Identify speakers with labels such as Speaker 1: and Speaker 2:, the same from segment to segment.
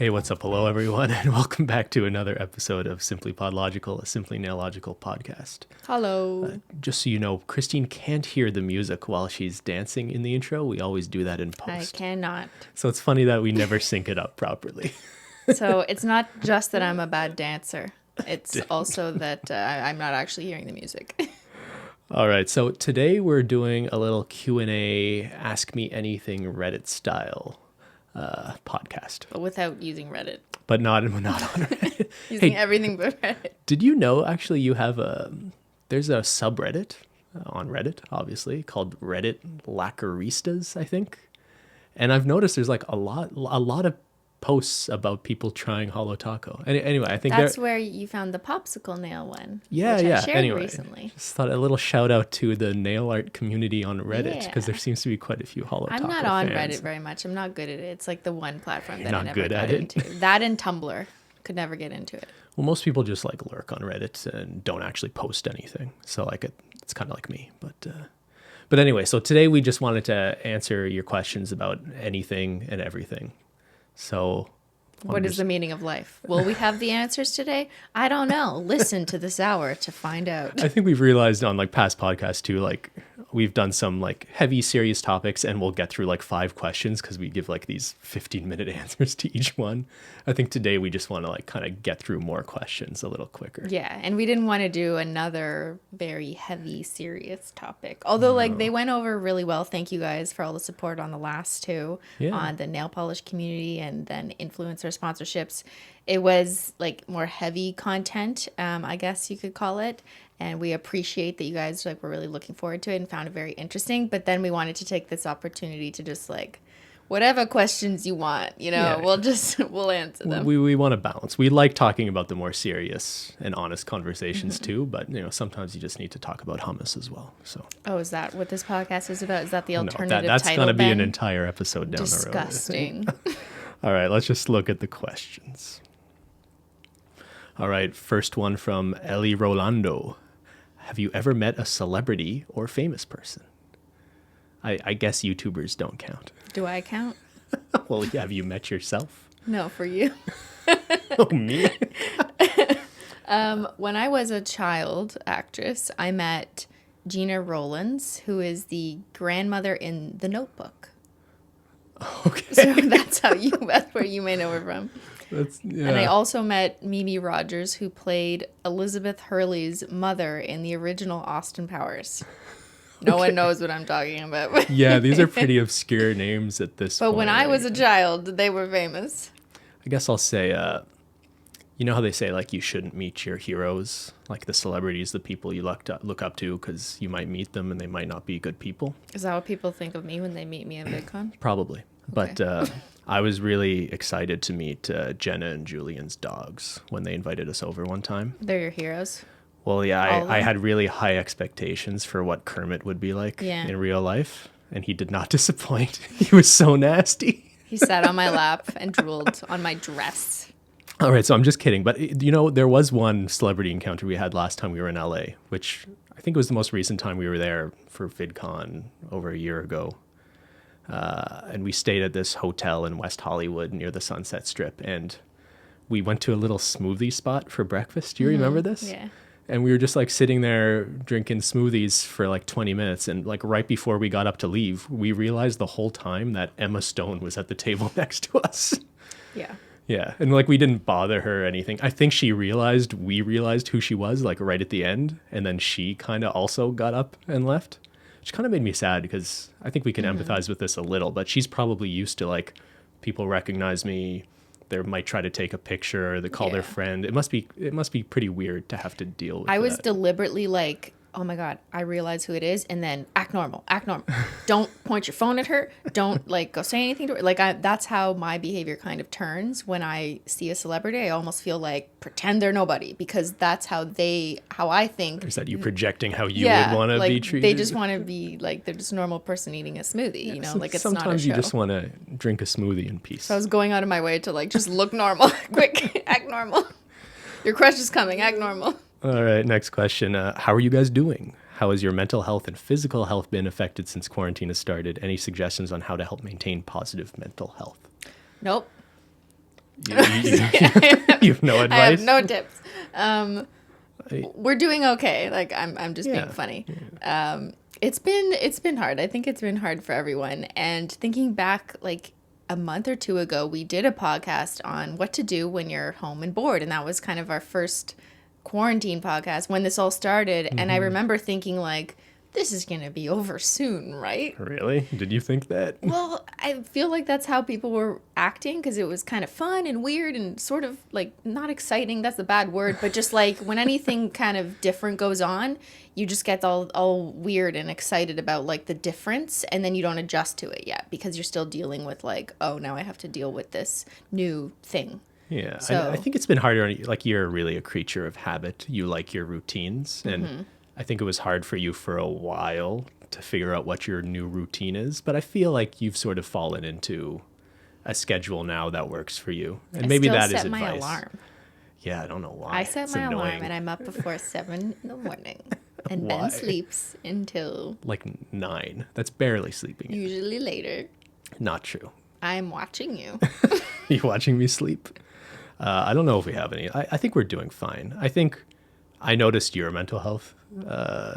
Speaker 1: Hey, what's up? Hello, everyone, and welcome back to another episode of SimplyPodLogical, a Simply Nailogical podcast.
Speaker 2: Hello.
Speaker 1: Just so you know, Cristine can't hear the music while she's dancing in the intro. We always do that in post.
Speaker 2: I cannot.
Speaker 1: So it's funny that we never sync it up properly.
Speaker 2: So it's not just that I'm a bad dancer. It's also that I'm not actually hearing the music.
Speaker 1: All right, so today we're doing a little Q&A, Ask Me Anything Reddit style podcast.
Speaker 2: But without using Reddit.
Speaker 1: But not on Reddit.
Speaker 2: Using everything but Reddit.
Speaker 1: Did you know, actually, there's a subreddit on Reddit, obviously, called Reddit Lacaristas, I think. And I've noticed there's like a lot of posts about people trying Holo Taco. Anyway, I think
Speaker 2: that's where you found the popsicle nail one.
Speaker 1: Yeah,
Speaker 2: which
Speaker 1: yeah.
Speaker 2: I shared
Speaker 1: Anyway,
Speaker 2: recently.
Speaker 1: Just thought a little shout out to the nail art community on Reddit because there seems to be quite a few Holo Taco
Speaker 2: I'm not on
Speaker 1: fans.
Speaker 2: Reddit very much. I'm not good at it. It's like the one platform that
Speaker 1: You're
Speaker 2: I
Speaker 1: not
Speaker 2: never
Speaker 1: good
Speaker 2: got
Speaker 1: at it?
Speaker 2: into. That and Tumblr. Could never get into it.
Speaker 1: Well, most people just like lurk on Reddit and don't actually post anything. So like it's kind of like me. But anyway, so today we just wanted to answer your questions about anything and everything. So
Speaker 2: what is the meaning of life? Will we have the answers today? I don't know. Listen to this hour to find out.
Speaker 1: I think we've realized on like past podcasts too, like we've done some like heavy, serious topics and we'll get through like 5 questions because we give like these 15-minute answers to each one. I think today we just want to like kind of get through more questions a little quicker.
Speaker 2: Yeah, and we didn't want to do another very heavy, serious topic. Although like they went over really well. Thank you guys for all the support on the last 2 on the nail polish community and then influencer sponsorships. It was like more heavy content, I guess you could call it. And we appreciate that you guys like were really looking forward to it and found it very interesting. But then we wanted to take this opportunity to just like whatever questions you want, we'll answer them.
Speaker 1: We want to balance. We like talking about the more serious and honest conversations too, but sometimes you just need to talk about hummus as well. So
Speaker 2: is that what this podcast is about? Is that the alternative
Speaker 1: that's
Speaker 2: title?
Speaker 1: That's going to be an entire episode down
Speaker 2: Disgusting.
Speaker 1: the road. All right, let's just look at the questions. All right, first one from Ellie Rolando. Have you ever met a celebrity or famous person? I guess YouTubers don't count.
Speaker 2: Do I count?
Speaker 1: Well, yeah, have you met yourself?
Speaker 2: No, for you.
Speaker 1: Oh, me?
Speaker 2: When I was a child actress, I met Gina Rowlands, who is the grandmother in The Notebook.
Speaker 1: Okay.
Speaker 2: So that's where you may know her from.
Speaker 1: Yeah.
Speaker 2: And I also met Mimi Rogers, who played Elizabeth Hurley's mother in the original Austin Powers. No one knows what I'm talking about.
Speaker 1: Yeah, these are pretty obscure names at this point.
Speaker 2: But when I was a child, they were famous.
Speaker 1: I guess I'll say, you know how they say, like, you shouldn't meet your heroes? Like the celebrities, the people you look up to, because you might meet them and they might not be good people.
Speaker 2: Is that what people think of me when they meet me at VidCon?
Speaker 1: Probably.
Speaker 2: Okay.
Speaker 1: But I was really excited to meet Jenna and Julian's dogs when they invited us over one time.
Speaker 2: They're your heroes?
Speaker 1: Well, yeah, I had really high expectations for what Kermit would be like in real life, and he did not disappoint. He was so nasty.
Speaker 2: He sat on my lap and drooled on my dress.
Speaker 1: All right, so I'm just kidding. But, there was one celebrity encounter we had last time we were in LA, which I think was the most recent time we were there for VidCon over a year ago. And we stayed at this hotel in West Hollywood near the Sunset Strip, and we went to a little smoothie spot for breakfast. Do you remember this?
Speaker 2: Yeah.
Speaker 1: And we were just like sitting there drinking smoothies for like 20 minutes. And like right before we got up to leave, we realized the whole time that Emma Stone was at the table next to us.
Speaker 2: Yeah.
Speaker 1: Yeah. And like we didn't bother her or anything. I think we realized who she was like right at the end. And then she kind of also got up and left, which kind of made me sad because I think we can empathize with this a little. But she's probably used to like people recognize me. They might try to take a picture or they call their friend. It must be pretty weird to have to deal with
Speaker 2: I was
Speaker 1: that.
Speaker 2: deliberately like, oh my God, I realize who it is. And then act normal. Don't point your phone at her. Don't like go say anything to her. Like that's how my behavior kind of turns when I see a celebrity. I almost feel like pretend they're nobody because that's how I think.
Speaker 1: Is that you projecting how you would want to
Speaker 2: like
Speaker 1: be treated?
Speaker 2: They just want to be like, they're just a normal person eating a smoothie, like it's not a show.
Speaker 1: Sometimes you just want to drink a smoothie in peace.
Speaker 2: So I was going out of my way to like, just look normal. Quick, act normal. Your crush is coming, act normal.
Speaker 1: All right, next question. How are you guys doing? How has your mental health and physical health been affected since quarantine has started? Any suggestions on how to help maintain positive mental health?
Speaker 2: Nope.
Speaker 1: You've no advice?
Speaker 2: I have no tips. We're doing okay. Like I'm just being funny. It's been hard. I think it's been hard for everyone. And thinking back, like a month or two ago, we did a podcast on what to do when you're home and bored, and that was kind of our first quarantine podcast when this all started. And I remember thinking like, this is going to be over soon, right?
Speaker 1: Really? Did you think that?
Speaker 2: Well, I feel like that's how people were acting because it was kind of fun and weird and sort of like not exciting. That's a bad word, but just like when anything kind of different goes on, you just get all weird and excited about like the difference, and then you don't adjust to it yet because you're still dealing with like, oh, now I have to deal with this new thing.
Speaker 1: Yeah, so, I think it's been harder. Like you're really a creature of habit. You like your routines, and I think it was hard for you for a while to figure out what your new routine is, but I feel like you've sort of fallen into a schedule now that works for you. And maybe that is advice. I set my alarm. Yeah, I don't know why.
Speaker 2: I set my alarm and I'm up before 7 in the morning. And Ben sleeps until...
Speaker 1: like 9. That's barely sleeping.
Speaker 2: Usually later.
Speaker 1: Not true.
Speaker 2: I'm watching you.
Speaker 1: You watching me sleep? I don't know if we have any. I think we're doing fine. I think I noticed your mental health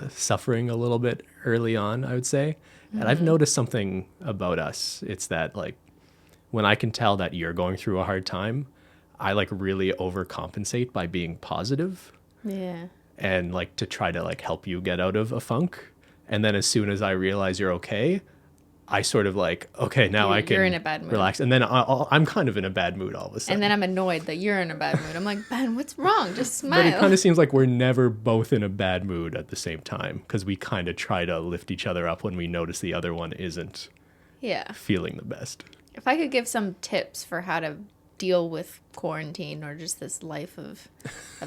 Speaker 1: suffering a little bit early on, I would say. And I've noticed something about us. It's that like when I can tell that you're going through a hard time, I like really overcompensate by being positive.
Speaker 2: Yeah.
Speaker 1: And like to try to like help you get out of a funk. And then as soon as I realize you're okay, I sort of like, okay, now I can
Speaker 2: you're in a bad mood.
Speaker 1: Relax. And then I'm kind of in a bad mood all of a sudden.
Speaker 2: And then I'm annoyed that you're in a bad mood. I'm like, Ben, what's wrong? Just smile.
Speaker 1: But it kind of seems like we're never both in a bad mood at the same time because we kind of try to lift each other up when we notice the other one isn't feeling the best.
Speaker 2: If I could give some tips for how to deal with quarantine or just this life of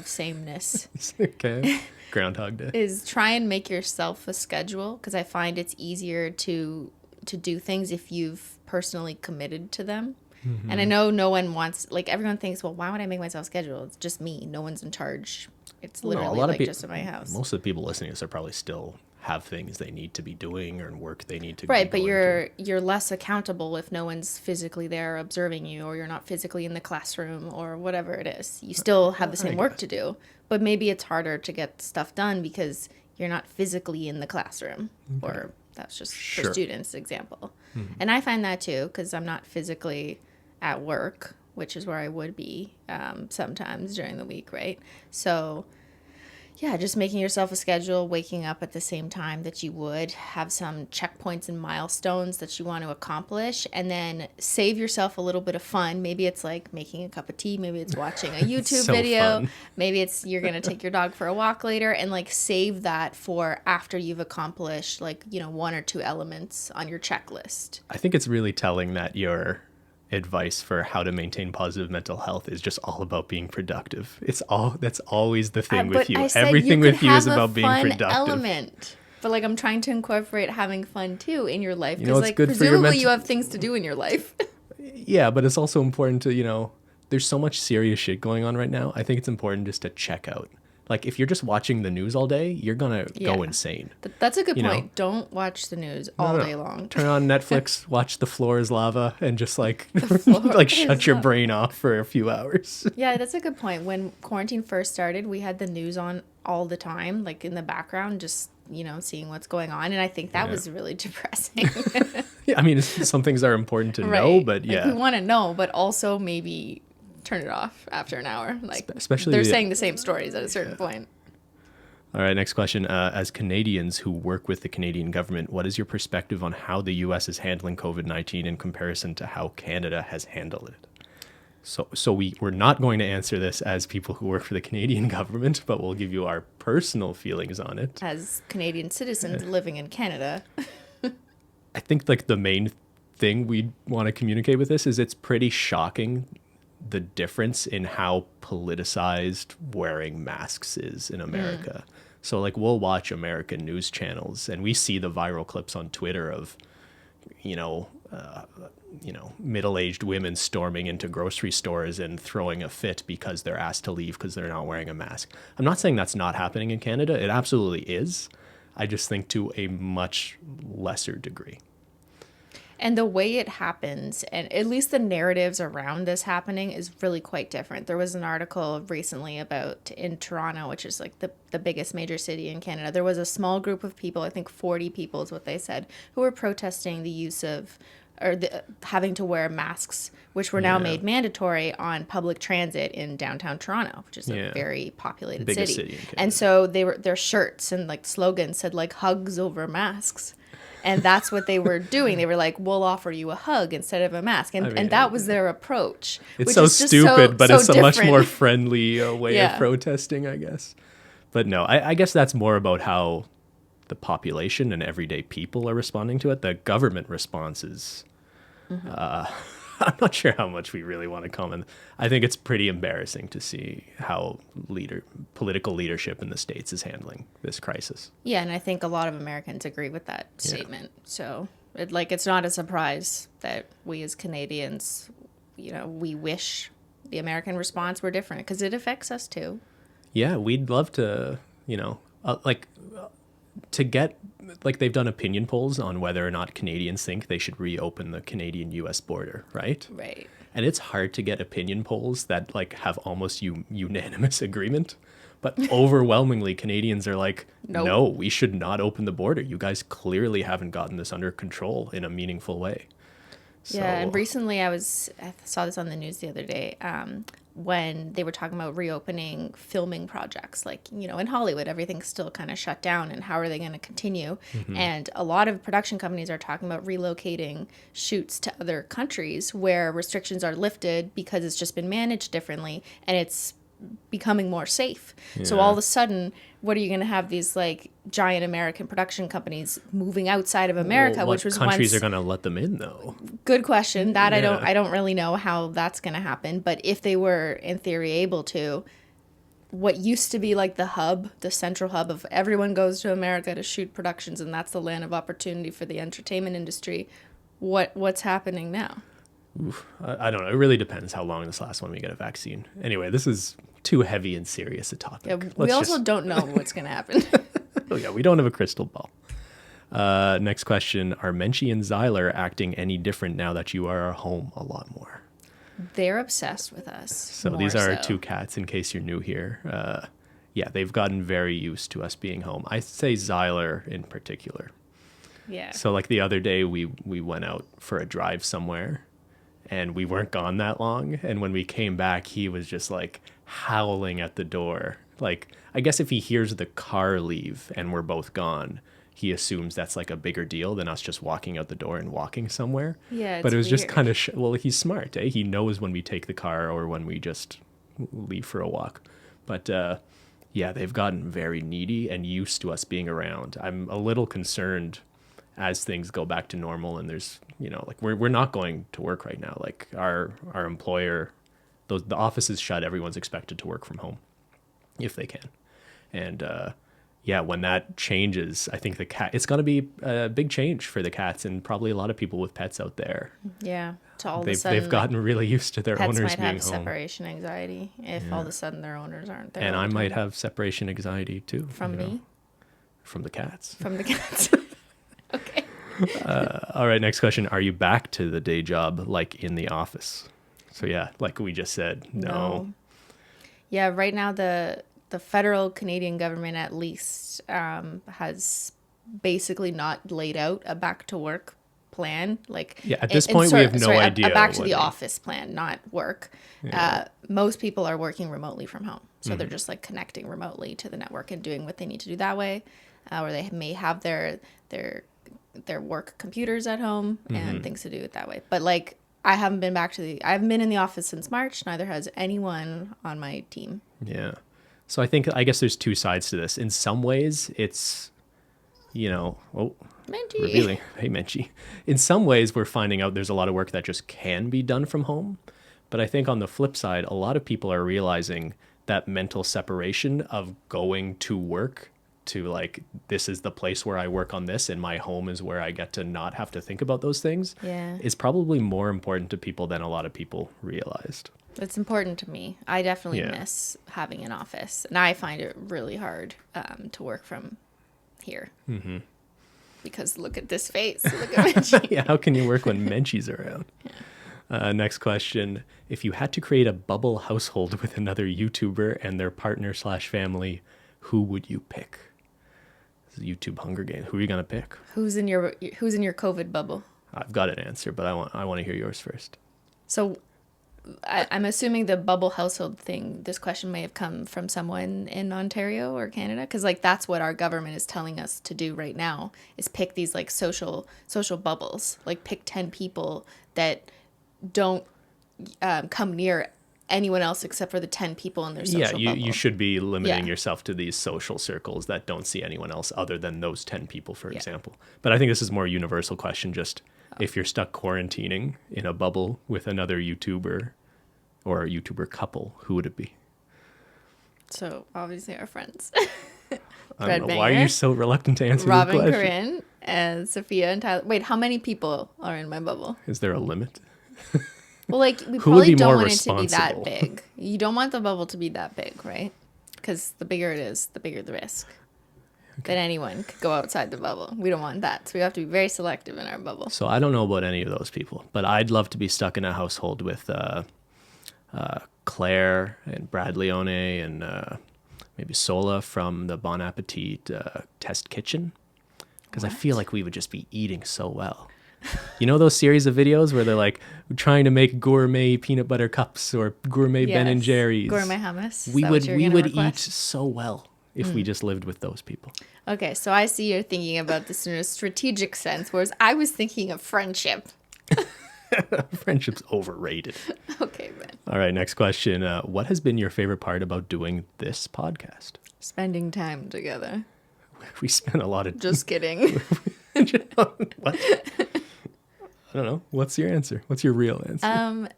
Speaker 2: sameness.
Speaker 1: Okay. Groundhog Day.
Speaker 2: Is try and make yourself a schedule because I find it's easier to do things if you've personally committed to them. And I know no one wants, like everyone thinks, well, why would I make myself a schedule? It's just me. No one's in charge. It's literally just in my house.
Speaker 1: Most of the people listening to this are probably still have things they need to be doing or work they need to
Speaker 2: right, but you're less accountable if no one's physically there observing you, or you're not physically in the classroom or whatever it is. You still have the same work to do, but maybe it's harder to get stuff done because you're not physically in the classroom. Or that's just for students example. And I find that too because I'm not physically at work, which is where I would be sometimes during the week, right? So yeah, just making yourself a schedule, waking up at the same time that you would, have some checkpoints and milestones that you want to accomplish, and then save yourself a little bit of fun. Maybe it's like making a cup of tea. Maybe it's watching a YouTube video. Fun. Maybe it's you're going to take your dog for a walk later, and like save that for after you've accomplished like, 1 or 2 elements on your checklist.
Speaker 1: I think it's really telling that your advice for how to maintain positive mental health is just all about being productive. That's always the thing with you. Everything with you is about being productive.
Speaker 2: Element. But like I'm trying to incorporate having fun too in your life because like presumably you have things to do in your life.
Speaker 1: Yeah, but it's also important to, there's so much serious shit going on right now. I think it's important just to check out. Like if you're just watching the news all day, you're going to go insane.
Speaker 2: That's a good point. Don't watch the news all day long.
Speaker 1: Turn on Netflix, watch The Floor is Lava, and just like shut your brain off for a few hours.
Speaker 2: Yeah, that's a good point. When quarantine first started, we had the news on all the time, like in the background, just, seeing what's going on. And I think that was really depressing.
Speaker 1: Yeah, I mean, some things are important to know, but
Speaker 2: like we want to know, but also maybe turn it off after an hour. Like especially they're saying the same stories at a certain point.
Speaker 1: All right, next question. As Canadians who work with the Canadian government, what is your perspective on how the U.S. is handling COVID-19 in comparison to how Canada has handled it? So we're not going to answer this as people who work for the Canadian government, but we'll give you our personal feelings on it.
Speaker 2: As Canadian citizens living in Canada.
Speaker 1: I think like the main thing we want to communicate with this is it's pretty shocking the difference in how politicized wearing masks is in America. So like we'll watch American news channels and we see the viral clips on Twitter of, middle-aged women storming into grocery stores and throwing a fit because they're asked to leave because they're not wearing a mask. I'm not saying that's not happening in Canada. It absolutely is. I just think to a much lesser degree.
Speaker 2: And the way it happens, and at least the narratives around this happening, is really quite different. There was an article recently about in Toronto, which is like the biggest major city in Canada. There was a small group of people, I think 40 people is what they said, who were protesting the use of having to wear masks, which were now made mandatory on public transit in downtown Toronto, which is a very populated city. And so their shirts and like slogans said like hugs over masks. And that's what they were doing. They were like, we'll offer you a hug instead of a mask. And that was their approach.
Speaker 1: It's so stupid, but it's a much more friendly way of protesting, I guess. But no, I guess that's more about how the population and everyday people are responding to it. The government response is, I'm not sure how much we really want to comment. I think it's pretty embarrassing to see how political leadership in the States is handling this crisis.
Speaker 2: Yeah, and I think a lot of Americans agree with that statement. So it's not a surprise that we as Canadians, we wish the American response were different because it affects us too. Yeah,
Speaker 1: we'd love to, to get, they've done opinion polls on whether or not Canadians think they should reopen the Canadian-U.S. border, right?
Speaker 2: Right.
Speaker 1: And it's hard to get opinion polls that, have almost unanimous agreement. But overwhelmingly, Canadians are like, no, we should not open the border. You guys clearly haven't gotten this under control in a meaningful way.
Speaker 2: Yeah, and recently I saw this on the news the other day, when they were talking about reopening filming projects, in Hollywood, everything's still kind of shut down, and how are they going to continue? And a lot of production companies are talking about relocating shoots to other countries where restrictions are lifted because it's just been managed differently and it's becoming more safe. So all of a sudden, what are you going to have these giant American production companies moving outside of America, which was
Speaker 1: countries are going to let them in though? Good
Speaker 2: question. That I don't really know how that's going to happen, but if they were in theory able to, what used to be the central hub of everyone goes to America to shoot productions, and that's the land of opportunity for the entertainment industry, what's happening now?
Speaker 1: Oof, I don't know. It really depends how long this lasts when we get a vaccine. Anyway, this is too heavy and serious a topic.
Speaker 2: Yeah, we also don't know what's going to happen.
Speaker 1: Oh yeah, we don't have a crystal ball. Next question. Are Menchie and Zyler acting any different now that you are home a lot more?
Speaker 2: They're obsessed with us.
Speaker 1: So these are our two cats, in case you're new here. They've gotten very used to us being home. I say Zyler in particular.
Speaker 2: Yeah.
Speaker 1: So the other day we went out for a drive somewhere, and we weren't gone that long. And when we came back, he was just howling at the door. I guess if he hears the car leave and we're both gone, he assumes that's a bigger deal than us just walking out the door and walking somewhere.
Speaker 2: Yeah,
Speaker 1: but it was
Speaker 2: weird.
Speaker 1: Just kind of, he's smart, eh? He knows when we take the car or when we just leave for a walk. But they've gotten very needy and used to us being around. I'm a little concerned as things go back to normal and there's, we're not going to work right now. Our employer, the office is shut. Everyone's expected to work from home if they can. And when that changes, I think it's going to be a big change for the cats and probably a lot of people with pets out there.
Speaker 2: Yeah. So all of a sudden,
Speaker 1: they've gotten really used to their owners being home.
Speaker 2: Pets might have separation anxiety if all of a sudden their owners aren't there.
Speaker 1: And I might have separation anxiety too.
Speaker 2: From me?
Speaker 1: From the cats.
Speaker 2: From the cats. Okay.
Speaker 1: All right, next question. Are you back to the day job in the office? So we just said, no.
Speaker 2: Yeah, right now the federal Canadian government at least has basically not laid out a back to work plan.
Speaker 1: At this point we have no idea.
Speaker 2: A back to the office plan, not work. Yeah. Most people are working remotely from home. So they're just connecting remotely to the network and doing what they need to do that way. Or they may have their work computers at home and things to do it that way. But I haven't been I haven't been in the office since March. Neither has anyone on my team.
Speaker 1: Yeah. So I guess there's two sides to this. In some ways it's, Menchie. Revealing. Hey, Menchie. In some ways we're finding out there's a lot of work that just can be done from home. But I think on the flip side, a lot of people are realizing that mental separation of going to work to this is the place where I work on this and my home is where I get to not have to think about those things is probably more important to people than a lot of people realized.
Speaker 2: It's important to me. I definitely miss having an office, and I find it really hard to work from here. because look at this face. Look at Menchie.
Speaker 1: Yeah, how can you work when Menchie's around? Next question. If you had to create a bubble household with another YouTuber and their partner/family, who would you pick? This is YouTube Hunger Games. Who are you going to pick?
Speaker 2: Who's in your COVID bubble?
Speaker 1: I've got an answer, but I want to hear yours first.
Speaker 2: So I'm assuming the bubble household thing, this question may have come from someone in Ontario or Canada, because like that's what our government is telling us to do right now, is pick these like social bubbles, like pick 10 people that don't come near anyone else except for the 10 people in their social bubble.
Speaker 1: You should be limiting yourself to these social circles that don't see anyone else other than those 10 people, for example. But I think this is more a universal question, just if you're stuck quarantining in a bubble with another YouTuber or a YouTuber couple, who would it be?
Speaker 2: So obviously our friends.
Speaker 1: I don't know. Why are you so reluctant to answer this question?
Speaker 2: Robin, Corinne, and Sophia and Tyler. Wait, how many people are in my bubble?
Speaker 1: Is there a limit?
Speaker 2: Well, like, we probably don't want it to be that big. You don't want the bubble to be that big, right? Because the bigger it is, the bigger the risk. Okay. That anyone could go outside the bubble. We don't want that. So we have to be very selective in our bubble.
Speaker 1: So I don't know about any of those people, but I'd love to be stuck in a household with Claire and Brad Leone and maybe Sola from the Bon Appetit test kitchen. Because I feel like we would just be eating so well. You know those series of videos where they're like trying to make gourmet peanut butter cups or gourmet Ben and Jerry's?
Speaker 2: Gourmet hummus.
Speaker 1: We would eat so well if we just lived with those people.
Speaker 2: Okay, so I see you're thinking about this in a strategic sense, whereas I was thinking of friendship.
Speaker 1: Friendship's overrated.
Speaker 2: Okay, Ben.
Speaker 1: All right, next question. What has been your favorite part about doing this podcast?
Speaker 2: Spending time together.
Speaker 1: We spent a lot of...
Speaker 2: Just kidding.
Speaker 1: What? I don't know. What's your answer? What's your real answer?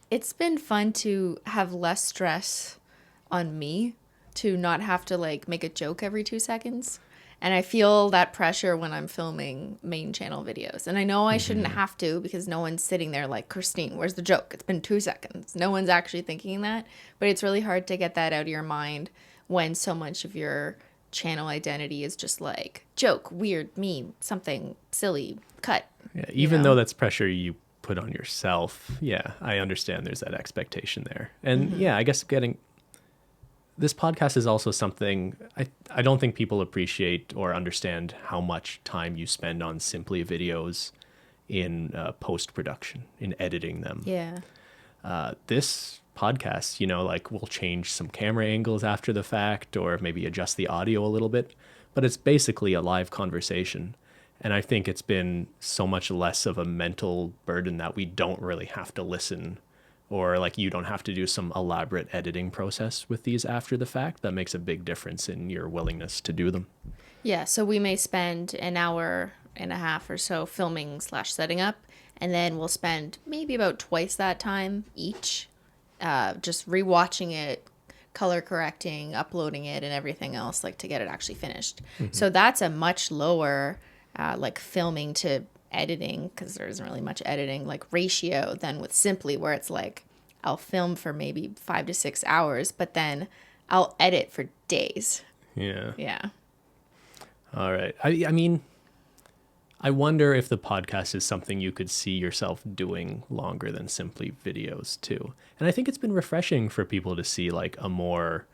Speaker 2: It's been fun to have less stress on me, to not have to like make a joke every 2 seconds. And I feel that pressure when I'm filming main channel videos. And I know I shouldn't have to, because no one's sitting there like, Cristine, where's the joke? It's been 2 seconds. No one's actually thinking that. But it's really hard to get that out of your mind when so much of your channel identity is just like joke, weird, meme, something silly, cut.
Speaker 1: Yeah, even though that's pressure you put on yourself. Yeah, I understand there's that expectation there. And I guess this podcast is also something I don't think people appreciate or understand how much time you spend on Simply videos in post-production, in editing them.
Speaker 2: Yeah.
Speaker 1: This podcast, like we'll change some camera angles after the fact or maybe adjust the audio a little bit, but it's basically a live conversation. And I think it's been so much less of a mental burden that we don't really have to listen, or like you don't have to do some elaborate editing process with these after the fact. That makes a big difference in your willingness to do them.
Speaker 2: Yeah, so we may spend an hour and a half or so filming / setting up, and then we'll spend maybe about twice that time each just rewatching it, color correcting, uploading it, and everything else, like to get it actually finished. So that's a much lower like filming to editing, because there isn't really much editing, like ratio than with Simply, where it's like I'll film for maybe 5 to 6 hours, but then I'll edit for days.
Speaker 1: Yeah. All right. I mean, I wonder if the podcast is something you could see yourself doing longer than Simply videos too. And I think it's been refreshing for people to see like a more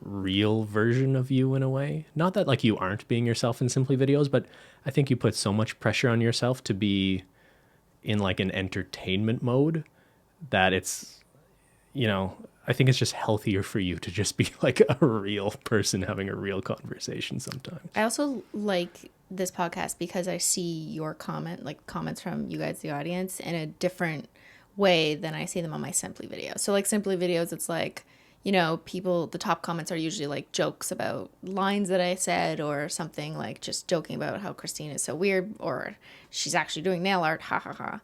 Speaker 1: real version of you in a way. Not that like you aren't being yourself in Simply videos, but I think you put so much pressure on yourself to be in like an entertainment mode that it's, I think it's just healthier for you to just be like a real person having a real conversation sometimes.
Speaker 2: I also like this podcast because I see your comments from you guys, the audience, in a different way than I see them on my Simply videos. So like Simply videos, it's like, people, the top comments are usually like jokes about lines that I said, or something like just joking about how Cristine is so weird, or she's actually doing nail art, ha ha ha.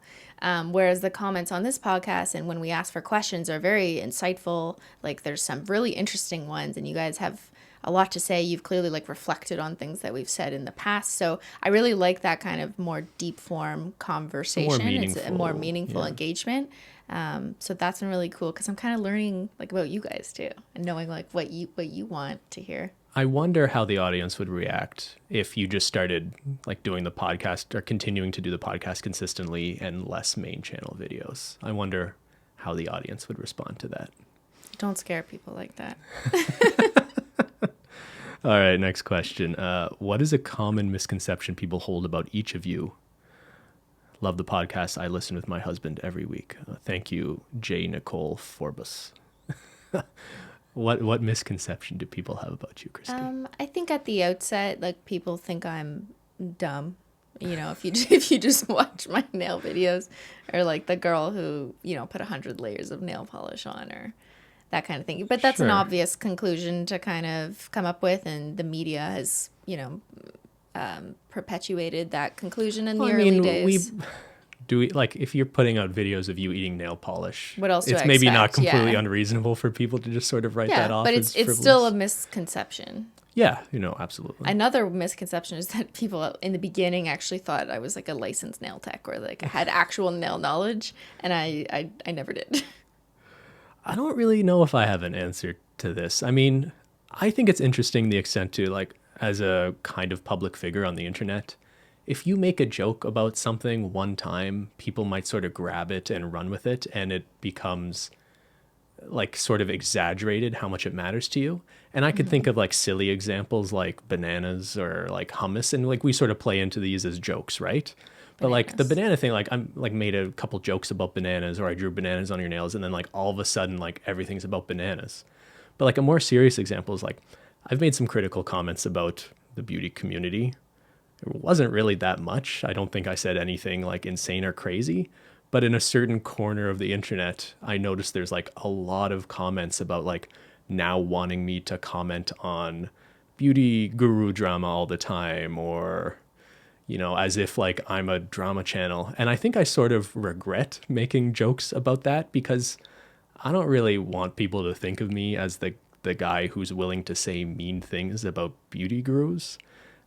Speaker 2: Whereas the comments on this podcast and when we ask for questions are very insightful. Like there's some really interesting ones, and you guys have a lot to say. You've clearly like reflected on things that we've said in the past. So I really like that kind of more deep form conversation. It's a more meaningful engagement. So that's been really cool, because I'm kind of learning like about you guys too, and knowing like what you want to hear.
Speaker 1: I wonder how the audience would react if you just started like doing the podcast or continuing to do the podcast consistently and less main channel videos. I wonder how the audience would respond to that.
Speaker 2: Don't scare people like that.
Speaker 1: All right, next question. What is a common misconception people hold about each of you? Love the podcast. I listen with my husband every week. Thank you, J. Nicole Forbes. What misconception do people have about you, Cristine?
Speaker 2: I think at the outset, like, people think I'm dumb. You know, if you just watch my nail videos, or like the girl who, you know, put 100 layers of nail polish on, or that kind of thing. But that's an obvious conclusion to kind of come up with, and the media has, you know, perpetuated that conclusion in the early days.
Speaker 1: Like, if you're putting out videos of you eating nail polish,
Speaker 2: what else do
Speaker 1: it's
Speaker 2: I
Speaker 1: maybe
Speaker 2: expect?
Speaker 1: not completely unreasonable for people to just sort of write that off.
Speaker 2: But
Speaker 1: as
Speaker 2: it's still a misconception.
Speaker 1: Yeah, you know, absolutely.
Speaker 2: Another misconception is that people in the beginning actually thought I was like a licensed nail tech, or like I had actual nail knowledge, and I never did.
Speaker 1: I don't really know if I have an answer to this. I mean, I think it's interesting the extent to, like, as a kind of public figure on the internet, if you make a joke about something one time, people might sort of grab it and run with it, and it becomes like sort of exaggerated how much it matters to you. And I could think of like silly examples like bananas or like hummus, and like we sort of play into these as jokes, right? But like the banana thing, like I'm like made a couple jokes about bananas, or I drew bananas on your nails, and then like all of a sudden like everything's about bananas. But like a more serious example is like I've made some critical comments about the beauty community. It wasn't really that much. I don't think I said anything like insane or crazy. But in a certain corner of the internet, I noticed there's like a lot of comments about like now wanting me to comment on beauty guru drama all the time, or, you know, as if like I'm a drama channel. And I think I sort of regret making jokes about that, because I don't really want people to think of me as the guy who's willing to say mean things about beauty gurus.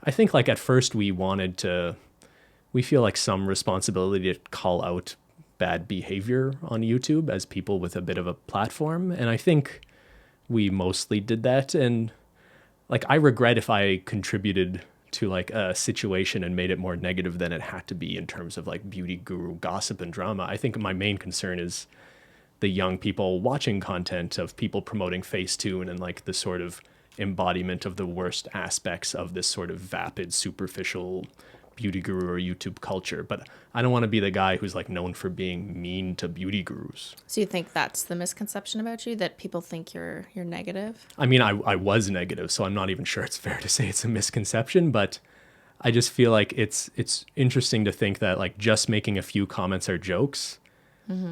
Speaker 1: I think like at first we feel like some responsibility to call out bad behavior on YouTube as people with a bit of a platform. And I think we mostly did that. And like, I regret if I contributed to like a situation and made it more negative than it had to be in terms of like beauty guru gossip and drama. I think my main concern is the young people watching content of people promoting Facetune and like the sort of embodiment of the worst aspects of this sort of vapid, superficial beauty guru or YouTube culture. But I don't want to be the guy who's like known for being mean to beauty gurus.
Speaker 2: So you think that's the misconception about you, that people think you're negative?
Speaker 1: I mean, I was negative, so I'm not even sure it's fair to say it's a misconception, but I just feel like it's interesting to think that like just making a few comments or jokes,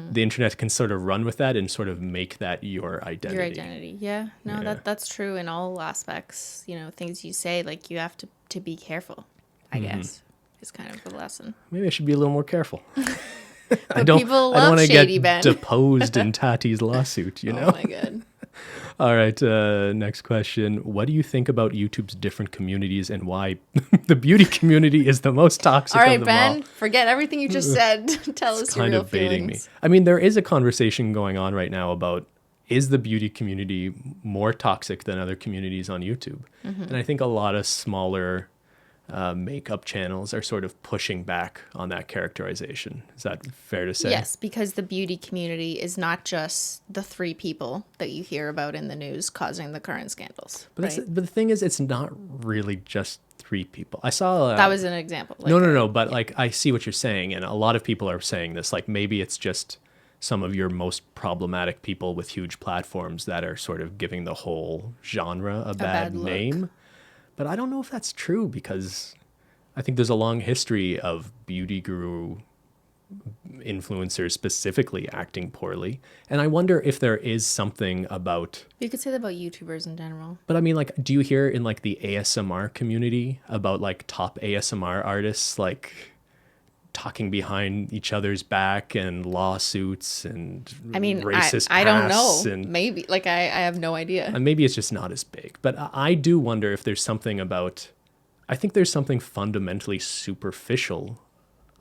Speaker 1: the internet can sort of run with that and sort of make that your identity.
Speaker 2: Your identity. Yeah. No,
Speaker 1: Yeah.
Speaker 2: That's true in all aspects. You know, things you say, like you have to be careful, I guess, is kind of the lesson.
Speaker 1: Maybe I should be a little more careful. I
Speaker 2: People
Speaker 1: don't
Speaker 2: love
Speaker 1: want to
Speaker 2: Shady
Speaker 1: get
Speaker 2: Ben.
Speaker 1: deposed in Tati's lawsuit, you know?
Speaker 2: Oh my God.
Speaker 1: All right, next question. What do you think about YouTube's different communities and why the beauty community is the most toxic
Speaker 2: All right,
Speaker 1: of them all?
Speaker 2: Ben, forget everything you just said. Tell us your
Speaker 1: Kind
Speaker 2: real
Speaker 1: of baiting
Speaker 2: feelings.
Speaker 1: me. I mean, there is a conversation going on right now about, is the beauty community more toxic than other communities on YouTube? And I think a lot of smaller makeup channels are sort of pushing back on that characterization. Is that fair to say?
Speaker 2: Yes, because the beauty community is not just the 3 people that you hear about in the news causing the current scandals.
Speaker 1: But,
Speaker 2: right?
Speaker 1: but the thing is, it's not really just 3 people. I saw...
Speaker 2: That was an example. Like,
Speaker 1: No. But like, I see what you're saying. And a lot of people are saying this, like maybe it's just some of your most problematic people with huge platforms that are sort of giving the whole genre a bad
Speaker 2: look.
Speaker 1: name. But I don't know if that's true, because I think there's a long history of beauty guru influencers specifically acting poorly. And I wonder if there is something about...
Speaker 2: You could say that about YouTubers in general.
Speaker 1: But I mean, like, do you hear in like the ASMR community about like top ASMR artists like talking behind each other's back and lawsuits and
Speaker 2: I mean,
Speaker 1: racist
Speaker 2: I don't
Speaker 1: pasts
Speaker 2: know.
Speaker 1: and
Speaker 2: Maybe. Like, I have no idea.
Speaker 1: and maybe it's just not as big. But I do wonder if there's something about... I think there's something fundamentally superficial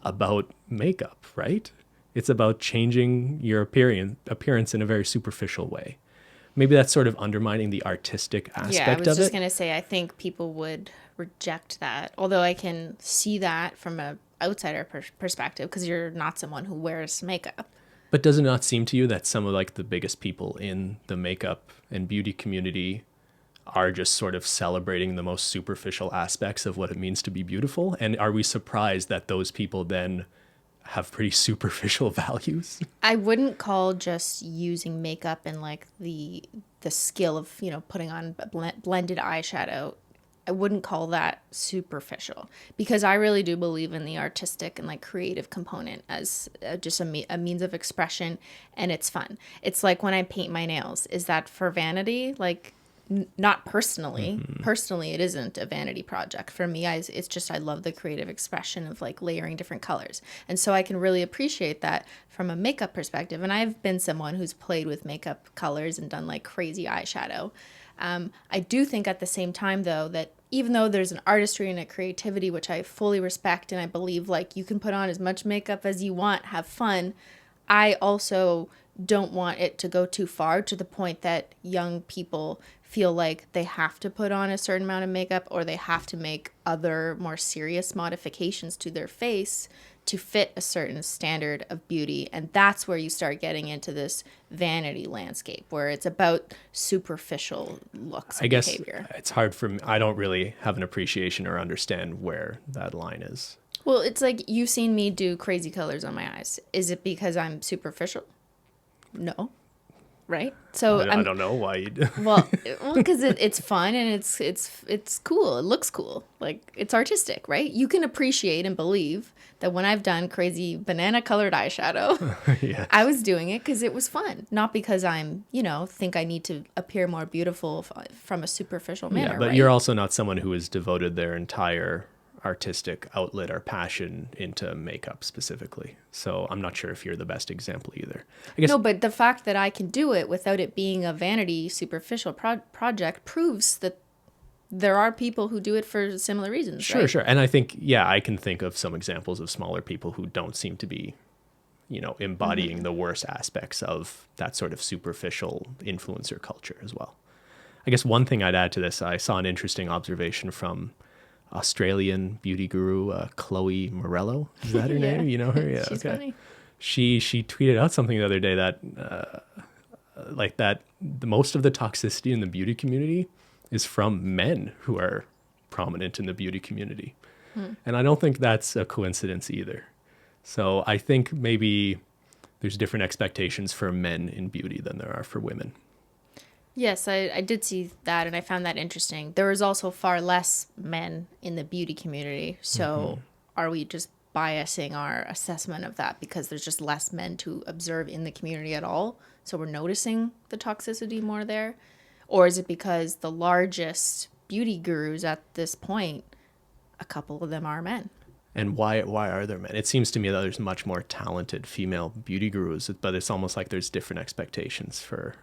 Speaker 1: about makeup, right? It's about changing your appearance in a very superficial way. maybe that's sort of undermining the artistic aspect of it.
Speaker 2: Yeah, I was just going to say, I think people would reject that. Although I can see that from a outsider perspective, because you're not someone who wears makeup.
Speaker 1: But does it not seem to you that some of like the biggest people in the makeup and beauty community are just sort of celebrating the most superficial aspects of what it means to be beautiful? And are we surprised that those people then have pretty superficial values?
Speaker 2: I wouldn't call just using makeup and like the skill of, you know, putting on blended eyeshadow, I wouldn't call that superficial, because I really do believe in the artistic and like creative component as just a means of expression, and it's fun. It's like when I paint my nails, is that for vanity? Like, not personally. Personally, it isn't a vanity project. For me, it's just I love the creative expression of like layering different colors. And so I can really appreciate that from a makeup perspective. And I've been someone who's played with makeup colors and done like crazy eyeshadow. I do think at the same time, though, that even though there's an artistry and a creativity, which I fully respect, and I believe like you can put on as much makeup as you want, have fun, I also don't want it to go too far to the point that young people feel like they have to put on a certain amount of makeup, or they have to make other more serious modifications to their face to fit a certain standard of beauty. And that's where you start getting into this vanity landscape where it's about superficial looks and behavior.
Speaker 1: It's hard for me. I don't really have an appreciation or understand where that line is.
Speaker 2: Well, it's like you've seen me do crazy colors on my eyes. Is it because I'm superficial? No. Right? So
Speaker 1: I don't know why you do.
Speaker 2: Well, because it's fun and it's cool. It looks cool. Like, it's artistic, right? You can appreciate and believe that when I've done crazy banana colored eyeshadow,
Speaker 1: Yes.
Speaker 2: I was doing it because it was fun, not because I'm, think I need to appear more beautiful from a superficial manner.
Speaker 1: Yeah, but
Speaker 2: right?
Speaker 1: you're also not someone who has devoted their entire artistic outlet or passion into makeup specifically. So I'm not sure if you're the best example either. I guess
Speaker 2: No, but the fact that I can do it without it being a vanity, superficial project proves that there are people who do it for similar reasons.
Speaker 1: Sure,
Speaker 2: right?
Speaker 1: sure. And I think, I can think of some examples of smaller people who don't seem to be, embodying the worst aspects of that sort of superficial influencer culture as well. I guess one thing I'd add to this, I saw an interesting observation from Australian beauty guru Chloe Morello. Is that her name? You know her? Yeah.
Speaker 2: She's funny.
Speaker 1: She tweeted out something the other day that the most of the toxicity in the beauty community is from men who are prominent in the beauty community. And I don't think that's a coincidence either. So I think maybe there's different expectations for men in beauty than there are for women.
Speaker 2: Yes, I did see that, and I found that interesting. There is also far less men in the beauty community. So are we just biasing our assessment of that because there's just less men to observe in the community at all? So we're noticing the toxicity more there? Or is it because the largest beauty gurus at this point, a couple of them are men?
Speaker 1: And why are there men? It seems to me that there's much more talented female beauty gurus, but it's almost like there's different expectations for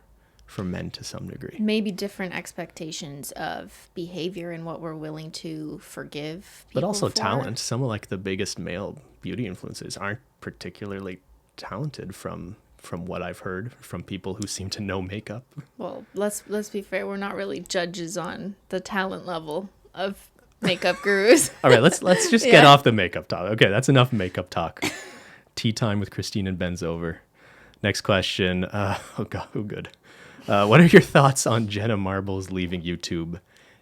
Speaker 1: men to some degree.
Speaker 2: Maybe different expectations of behavior and what we're willing to forgive people
Speaker 1: But also
Speaker 2: for.
Speaker 1: talent. Some of like the biggest male beauty influencers aren't particularly talented from what I've heard from people who seem to know makeup.
Speaker 2: Well, let's be fair. We're not really judges on the talent level of makeup gurus.
Speaker 1: All right, let's just get off the makeup talk. Okay, that's enough makeup talk. Tea time with Cristine and Ben's over. Next question. Oh good. What are your thoughts on Jenna Marbles leaving YouTube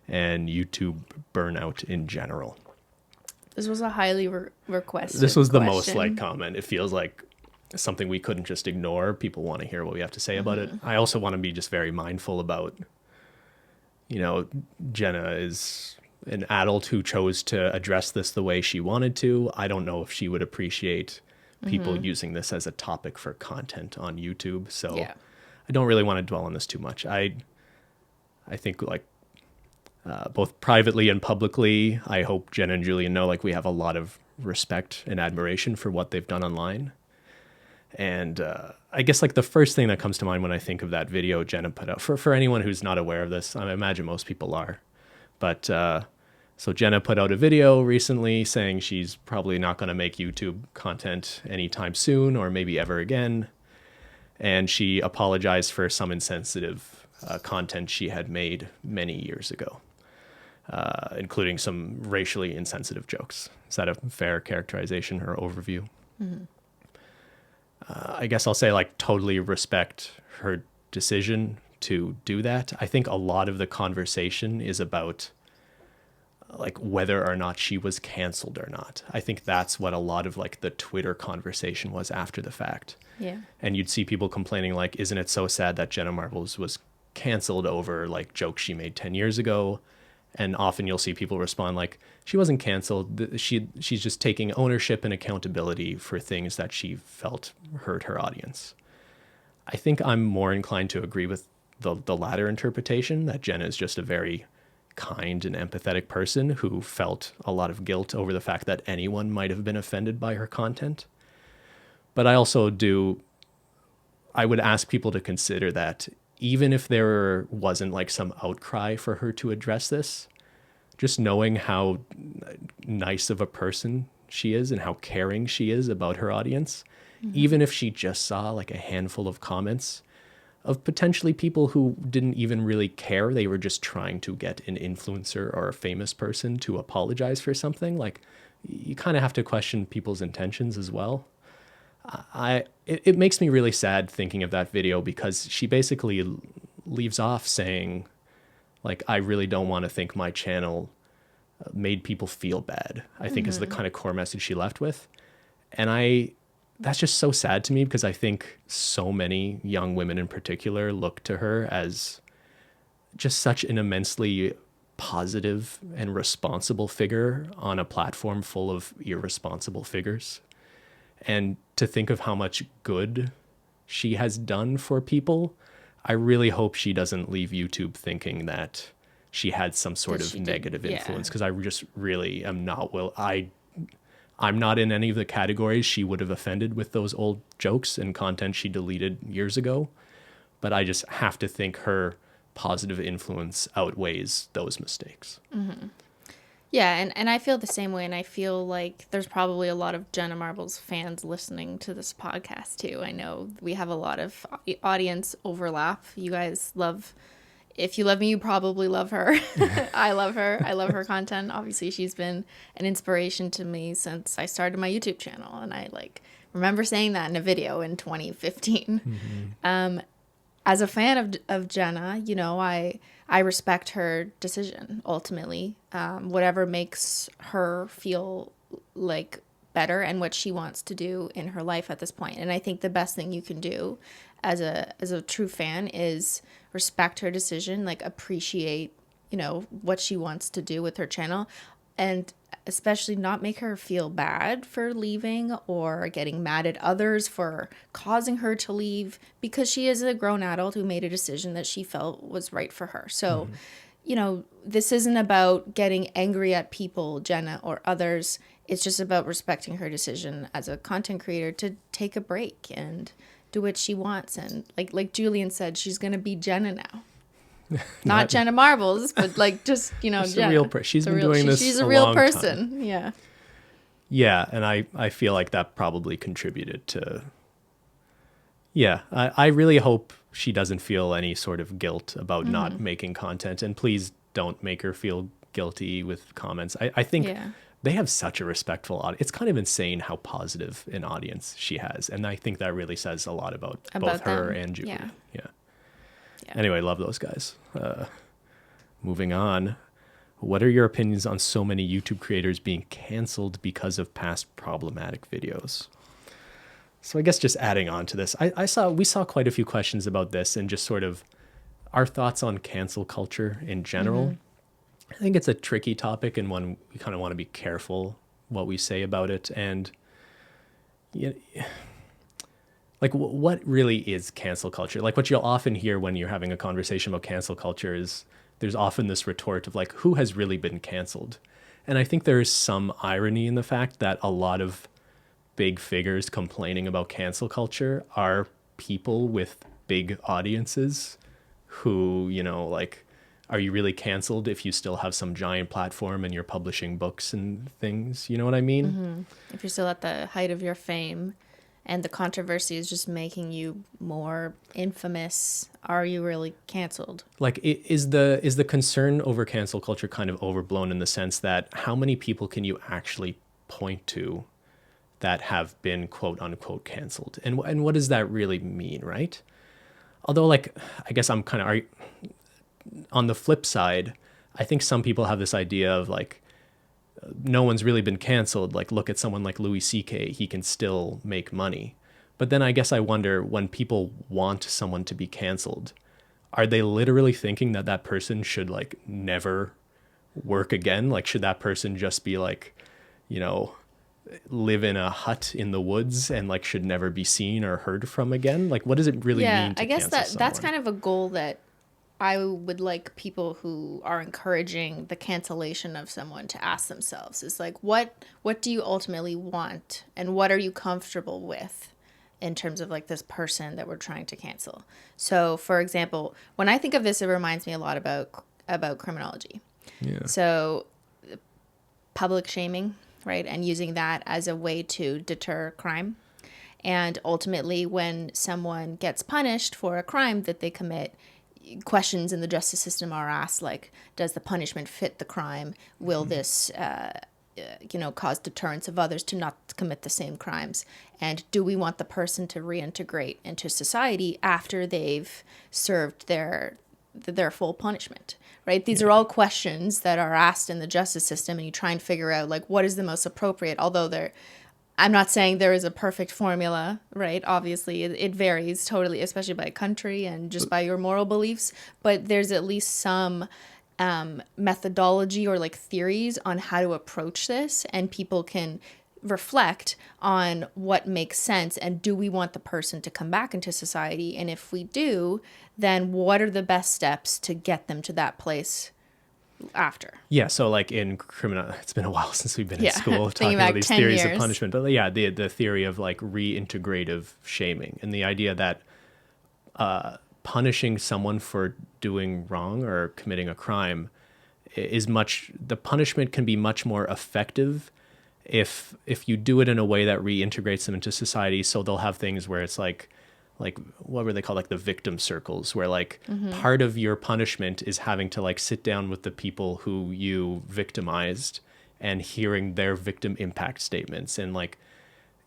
Speaker 1: and YouTube burnout in general?
Speaker 2: This was a highly requested
Speaker 1: This was the
Speaker 2: question.
Speaker 1: most liked comment. It feels like something we couldn't just ignore. People want to hear what we have to say about it. I also want to be just very mindful about, Jenna is an adult who chose to address this the way she wanted to. I don't know if she would appreciate people using this as a topic for content on YouTube. So
Speaker 2: Yeah.
Speaker 1: I don't really want to dwell on this too much. I think both privately and publicly, I hope Jenna and Julian know we have a lot of respect and admiration for what they've done online. And I guess the first thing that comes to mind when I think of that video Jenna put out, for anyone who's not aware of this, I imagine most people are. But so Jenna put out a video recently saying she's probably not going to make YouTube content anytime soon or maybe ever again. And she apologized for some insensitive content she had made many years ago, including some racially insensitive jokes. Is that a fair characterization or overview?
Speaker 2: Mm-hmm.
Speaker 1: I guess I'll say, like, totally respect her decision to do that. I think a lot of the conversation is about, like, whether or not she was canceled or not. I think that's what a lot of, like, the Twitter conversation was after the fact.
Speaker 2: Yeah.
Speaker 1: And you'd see people complaining, like, isn't it so sad that Jenna Marbles was canceled over, like, jokes she made 10 years ago? And often you'll see people respond like, she wasn't canceled. She's just taking ownership and accountability for things that she felt hurt her audience. I think I'm more inclined to agree with the latter interpretation, that Jenna is just a very kind and empathetic person who felt a lot of guilt over the fact that anyone might have been offended by her content. But I would ask people to consider that even if there wasn't, like, some outcry for her to address this, just knowing how nice of a person she is and how caring she is about her audience, even if she just saw, like, a handful of comments of potentially people who didn't even really care, they were just trying to get an influencer or a famous person to apologize for something, like, you kind of have to question people's intentions as well. It makes me really sad thinking of that video, because she basically leaves off saying, like, I really don't want to think my channel made people feel bad, I think is the kind of core message she left with. And that's just so sad to me, because I think so many young women in particular look to her as just such an immensely positive and responsible figure on a platform full of irresponsible figures. And to think of how much good she has done for people, I really hope she doesn't leave YouTube thinking that she had some sort of negative influence, because I just really am not I'm not in any of the categories she would have offended with those old jokes and content she deleted years ago. But I just have to think her positive influence outweighs those mistakes.
Speaker 2: Mm-hmm. Yeah, and I feel the same way, and I feel like there's probably a lot of Jenna Marbles fans listening to this podcast too. I know we have a lot of audience overlap. You guys if you love me, you probably love her. I love her. I love her content. Obviously, she's been an inspiration to me since I started my YouTube channel, and I, like, remember saying that in a video in 2015. Mm-hmm. As a fan of Jenna, you know, I respect her decision ultimately. Whatever makes her feel like better and what she wants to do in her life at this point. And I think the best thing you can do as a true fan is respect her decision, like, appreciate, you know, what she wants to do with her channel, and especially not make her feel bad for leaving or getting mad at others for causing her to leave, because she is a grown adult who made a decision that she felt was right for her. So, you know, this isn't about getting angry at people, Jenna, or others. It's just about respecting her decision as a content creator to take a break and do what she wants. And like Julian said, she's going to be Jenna now. Not Jenna Marbles, but, like, just, you know, Jenna.
Speaker 1: She's been doing this
Speaker 2: She's a real person. Time. Yeah.
Speaker 1: Yeah, and I feel like that probably contributed to... Yeah, I really hope she doesn't feel any sort of guilt about not making content. And please don't make her feel guilty with comments. I think they have such a respectful audience. It's kind of insane how positive an audience she has. And I think that really says a lot about both her and Julie. Yeah. Anyway, love those guys. Moving on. What are your opinions on so many YouTube creators being canceled because of past problematic videos? So I guess just adding on to this, we saw quite a few questions about this and just sort of our thoughts on cancel culture in general. I think it's a tricky topic and one we kind of want to be careful what we say about it. And like, what really is cancel culture? Like, what you'll often hear when you're having a conversation about cancel culture is there's often this retort of, like, who has really been canceled? And I think there is some irony in the fact that a lot of big figures complaining about cancel culture are people with big audiences who, you know, like, are you really canceled if you still have some giant platform and you're publishing books and things? You know what I mean?
Speaker 2: If you're still at the height of your fame And the controversy is just making you more infamous. Are you really canceled?
Speaker 1: Like, is the concern over cancel culture kind of overblown in the sense that how many people can you actually point to that have been quote unquote canceled? And what does that really mean, right? Although, like, I guess I'm kind of on the flip side, I think some people have this idea of like, no one's really been canceled. Like, look at someone like Louis C.K. He can still make money. But then I guess I wonder, when people want someone to be canceled, are they literally thinking that that person should like never work again? Like, should that person just be like, you know, live in a hut in the woods and like should never be seen or heard from again? Like, what does it really mean to
Speaker 2: I guess
Speaker 1: cancel
Speaker 2: that's
Speaker 1: someone?
Speaker 2: kind of a goal that I would like people who are encouraging the cancellation of someone to ask themselves is like, what do you ultimately want, and what are you comfortable with in terms of like this person that we're trying to cancel? So, for example, when I think of this, it reminds me a lot about criminology.
Speaker 1: Yeah.
Speaker 2: So, public shaming, right, and using that as a way to deter crime. And ultimately, when someone gets punished for a crime that they commit, questions in the justice system are asked, like, does the punishment fit the crime? Will this cause deterrence of others to not commit the same crimes? And do we want the person to reintegrate into society after they've served their full punishment? Right? These are all questions that are asked in the justice system, and you try and figure out like what is the most appropriate. Although I'm not saying there is a perfect formula, right? Obviously, it varies totally, especially by country and just by your moral beliefs. But there's at least some methodology or like theories on how to approach this, and people can reflect on what makes sense, and do we want the person to come back into society? And if we do, then what are the best steps to get them to that place after?
Speaker 1: Yeah, so like in criminal, it's been a while since we've been in school
Speaker 2: Thinking
Speaker 1: talking about
Speaker 2: back
Speaker 1: these
Speaker 2: 10
Speaker 1: theories
Speaker 2: years.
Speaker 1: of punishment. But yeah, the theory of like reintegrative shaming, and the idea that punishing someone for doing wrong or committing a crime the punishment can be much more effective if you do it in a way that reintegrates them into society. So they'll have things where it's like what were they called, like the victim circles, where like part of your punishment is having to like sit down with the people who you victimized and hearing their victim impact statements, and like,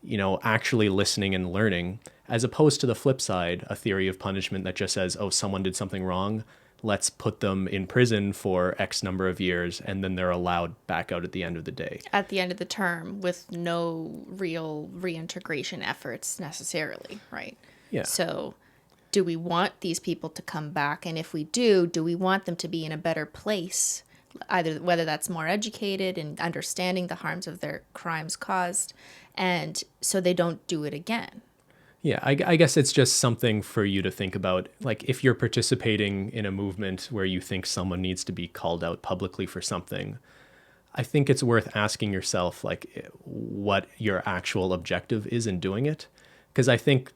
Speaker 1: you know, actually listening and learning, as opposed to the flip side, a theory of punishment that just says, oh, someone did something wrong, let's put them in prison for X number of years, and then they're allowed back out at the end of the day.
Speaker 2: At the end of the term, with no real reintegration efforts necessarily, right?
Speaker 1: Yeah.
Speaker 2: So do we want these people to come back? And if we do we want them to be in a better place? Either whether that's more educated and understanding the harms of their crimes caused, and so they don't do it again.
Speaker 1: Yeah, I guess it's just something for you to think about. Like, if you're participating in a movement where you think someone needs to be called out publicly for something, I think it's worth asking yourself, like, what your actual objective is in doing it. Because I think,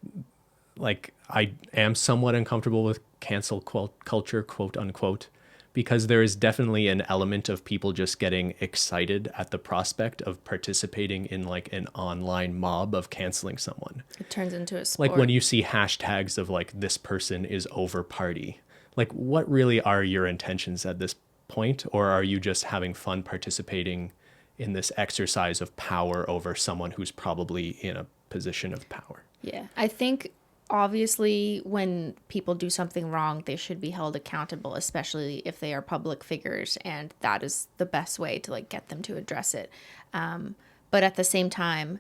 Speaker 1: like, I am somewhat uncomfortable with cancel culture, quote unquote, because there is definitely an element of people just getting excited at the prospect of participating in like an online mob of canceling someone.
Speaker 2: It turns into a sport.
Speaker 1: Like when you see hashtags of like, this person is over party, like what really are your intentions at this point? Or are you just having fun participating in this exercise of power over someone who's probably in a position of power?
Speaker 2: Yeah, I think obviously when people do something wrong, they should be held accountable, especially if they are public figures, and that is the best way to like get them to address it. But at the same time,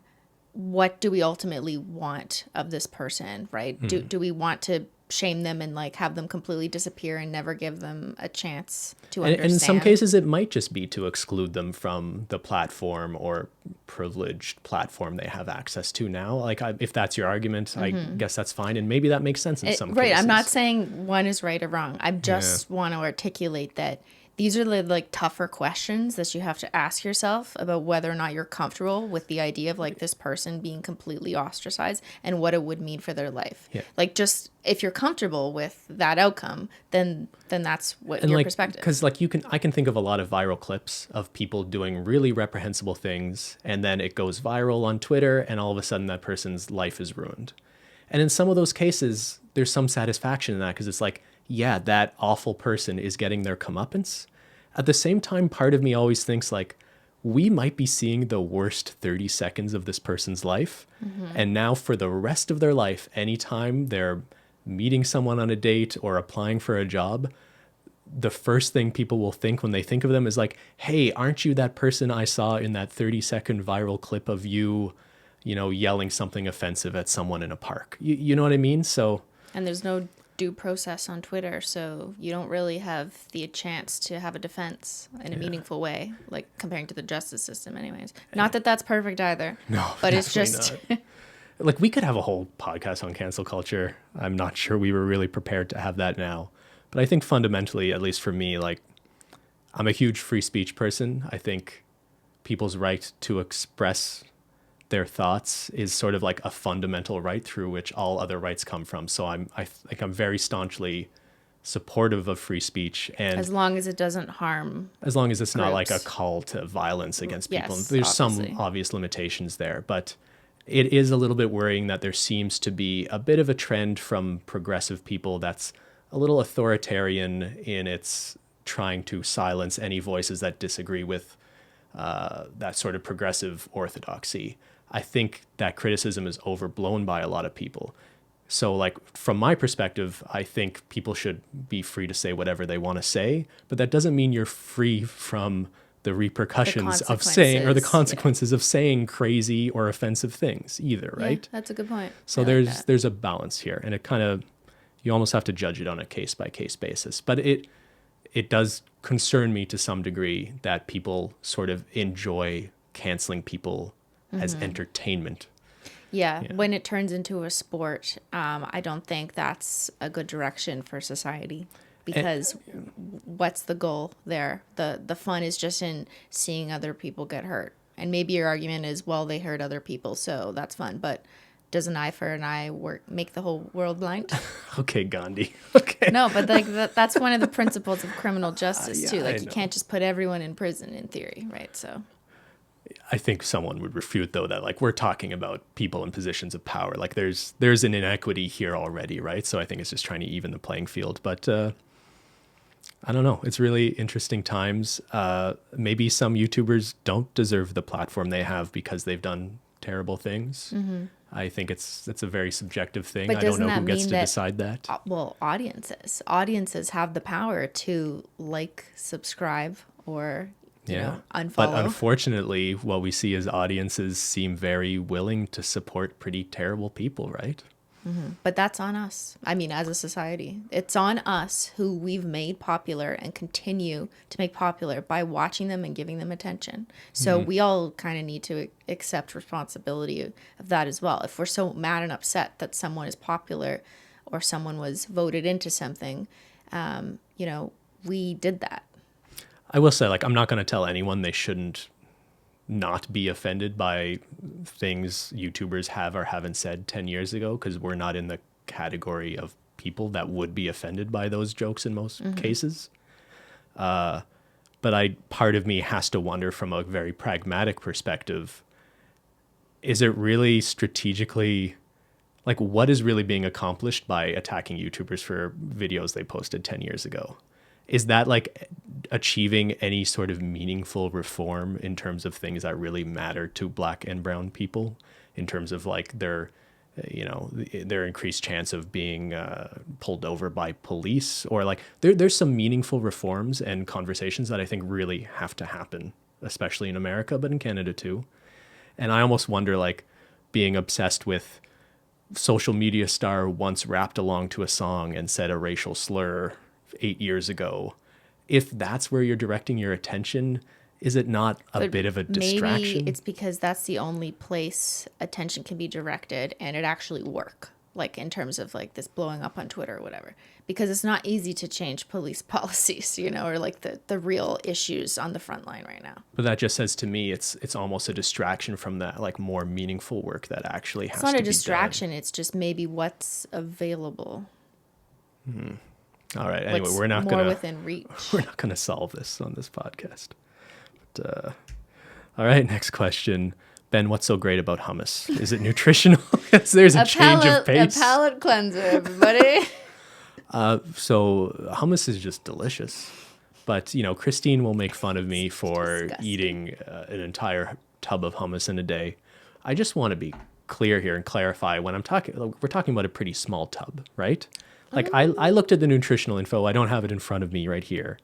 Speaker 2: what do we ultimately want of this person, right? Do we want to shame them and like have them completely disappear and never give them a chance to understand?
Speaker 1: And in some cases, it might just be to exclude them from the platform or privileged platform they have access to now. Like, if that's your argument, I guess that's fine. And maybe that makes sense in some cases.
Speaker 2: Right. I'm not saying one is right or wrong. I just want to articulate that these are the like tougher questions that you have to ask yourself about whether or not you're comfortable with the idea of like this person being completely ostracized and what it would mean for their life.
Speaker 1: Yeah.
Speaker 2: Like, just if you're comfortable with that outcome, then that's what
Speaker 1: And
Speaker 2: your
Speaker 1: like,
Speaker 2: perspective.
Speaker 1: because like I can think of a lot of viral clips of people doing really reprehensible things, and then it goes viral on Twitter, and all of a sudden that person's life is ruined. And in some of those cases, there's some satisfaction in that, because it's like, yeah, that awful person is getting their comeuppance. At the same time, part of me always thinks like, we might be seeing the worst 30 seconds of this person's life. And now for the rest of their life, anytime they're meeting someone on a date or applying for a job, the first thing people will think when they think of them is like, hey, aren't you that person I saw in that 30-second viral clip of you, yelling something offensive at someone in a park? You know what I mean? So,
Speaker 2: And there's no due process on Twitter, so you don't really have the chance to have a defense in a meaningful way, like comparing to the justice system anyways. Not that that's perfect either.
Speaker 1: No,
Speaker 2: but it's just
Speaker 1: like, we could have a whole podcast on cancel culture. I'm not sure we were really prepared to have that now. But I think fundamentally, at least for me, like, I'm a huge free speech person. I think people's right to express their thoughts is sort of like a fundamental right through which all other rights come from. So I'm very staunchly supportive of free speech, and
Speaker 2: as long as it doesn't harm,
Speaker 1: as long as it's not like a
Speaker 2: groups.
Speaker 1: call to violence against people.
Speaker 2: Yes,
Speaker 1: There's
Speaker 2: obviously.
Speaker 1: some obvious limitations there, but it is a little bit worrying that there seems to be a bit of a trend from progressive people that's a little authoritarian in its trying to silence any voices that disagree with that sort of progressive orthodoxy. I think that criticism is overblown by a lot of people. So, like, from my perspective, I think people should be free to say whatever they want to say, but that doesn't mean you're free from the repercussions of saying, or the consequences of saying crazy or offensive things either, right?
Speaker 2: Yeah, that's a good point.
Speaker 1: So there's a balance here, and it kind of, you almost have to judge it on a case by case basis. But it does concern me to some degree that people sort of enjoy canceling people as entertainment.
Speaker 2: Yeah, when it turns into a sport, I don't think that's a good direction for society, because what's the goal there? The fun is just in seeing other people get hurt. And maybe your argument is, well, they hurt other people, so that's fun. But does an eye for an eye make the whole world blind?
Speaker 1: Okay, Gandhi. Okay.
Speaker 2: No, but like that's one of the principles of criminal justice too. Like, you
Speaker 1: know.
Speaker 2: can't just put everyone in prison in theory, right? So
Speaker 1: I think someone would refute, though, that like we're talking about people in positions of power. Like there's an inequity here already, right? So I think it's just trying to even the playing field. But I don't know. It's really interesting times. Maybe some YouTubers don't deserve the platform they have because they've done terrible things. I think it's a very subjective thing.
Speaker 2: But
Speaker 1: I don't know
Speaker 2: doesn't
Speaker 1: who
Speaker 2: that
Speaker 1: gets
Speaker 2: mean
Speaker 1: to
Speaker 2: that-
Speaker 1: decide that.
Speaker 2: well, audiences have the power to like, subscribe, or you know, unfollow.
Speaker 1: But unfortunately, what we see is audiences seem very willing to support pretty terrible people, right?
Speaker 2: But that's on us. I mean, as a society, it's on us, who we've made popular and continue to make popular by watching them and giving them attention. So we all kind of need to accept responsibility of that as well. If we're so mad and upset that someone is popular or someone was voted into something, you know, we did that.
Speaker 1: I will say, like, I'm not going to tell anyone they shouldn't not be offended by things YouTubers have or haven't said 10 years ago, because we're not in the category of people that would be offended by those jokes in most cases. But part of me has to wonder, from a very pragmatic perspective, is it really strategically, like, what is really being accomplished by attacking YouTubers for videos they posted 10 years ago? Is that like achieving any sort of meaningful reform in terms of things that really matter to Black and brown people, in terms of like their increased chance of being pulled over by police, or like there's some meaningful reforms and conversations that I think really have to happen, especially in America, but in Canada too. And I almost wonder, like, being obsessed with social media star once rapped along to a song and said a racial slur 8 years ago, if that's where you're directing your attention, is it not a bit of a distraction?
Speaker 2: Maybe it's because that's the only place attention can be directed and it actually work, like in terms of like this blowing up on Twitter or whatever. because it's not easy to change police policies, or like the real issues on the front line right now.
Speaker 1: But that just says to me, it's almost a distraction from that like more meaningful work that actually has to be done.
Speaker 2: It's not a distraction. It's just maybe what's available.
Speaker 1: All right. Anyway,
Speaker 2: What's
Speaker 1: we're not
Speaker 2: more
Speaker 1: gonna
Speaker 2: within reach.
Speaker 1: We're not gonna solve this on this podcast. But, all right. Next question. Ben, what's so great about hummus? Is it nutritional? There's a change of pace.
Speaker 2: A palate cleanser, everybody.
Speaker 1: So hummus is just delicious. But, Cristine will make fun of me for eating an entire tub of hummus in a day. I just want to be clear here and clarify when we're talking about a pretty small tub, right? Like I looked at the nutritional info. I don't have it in front of me right here.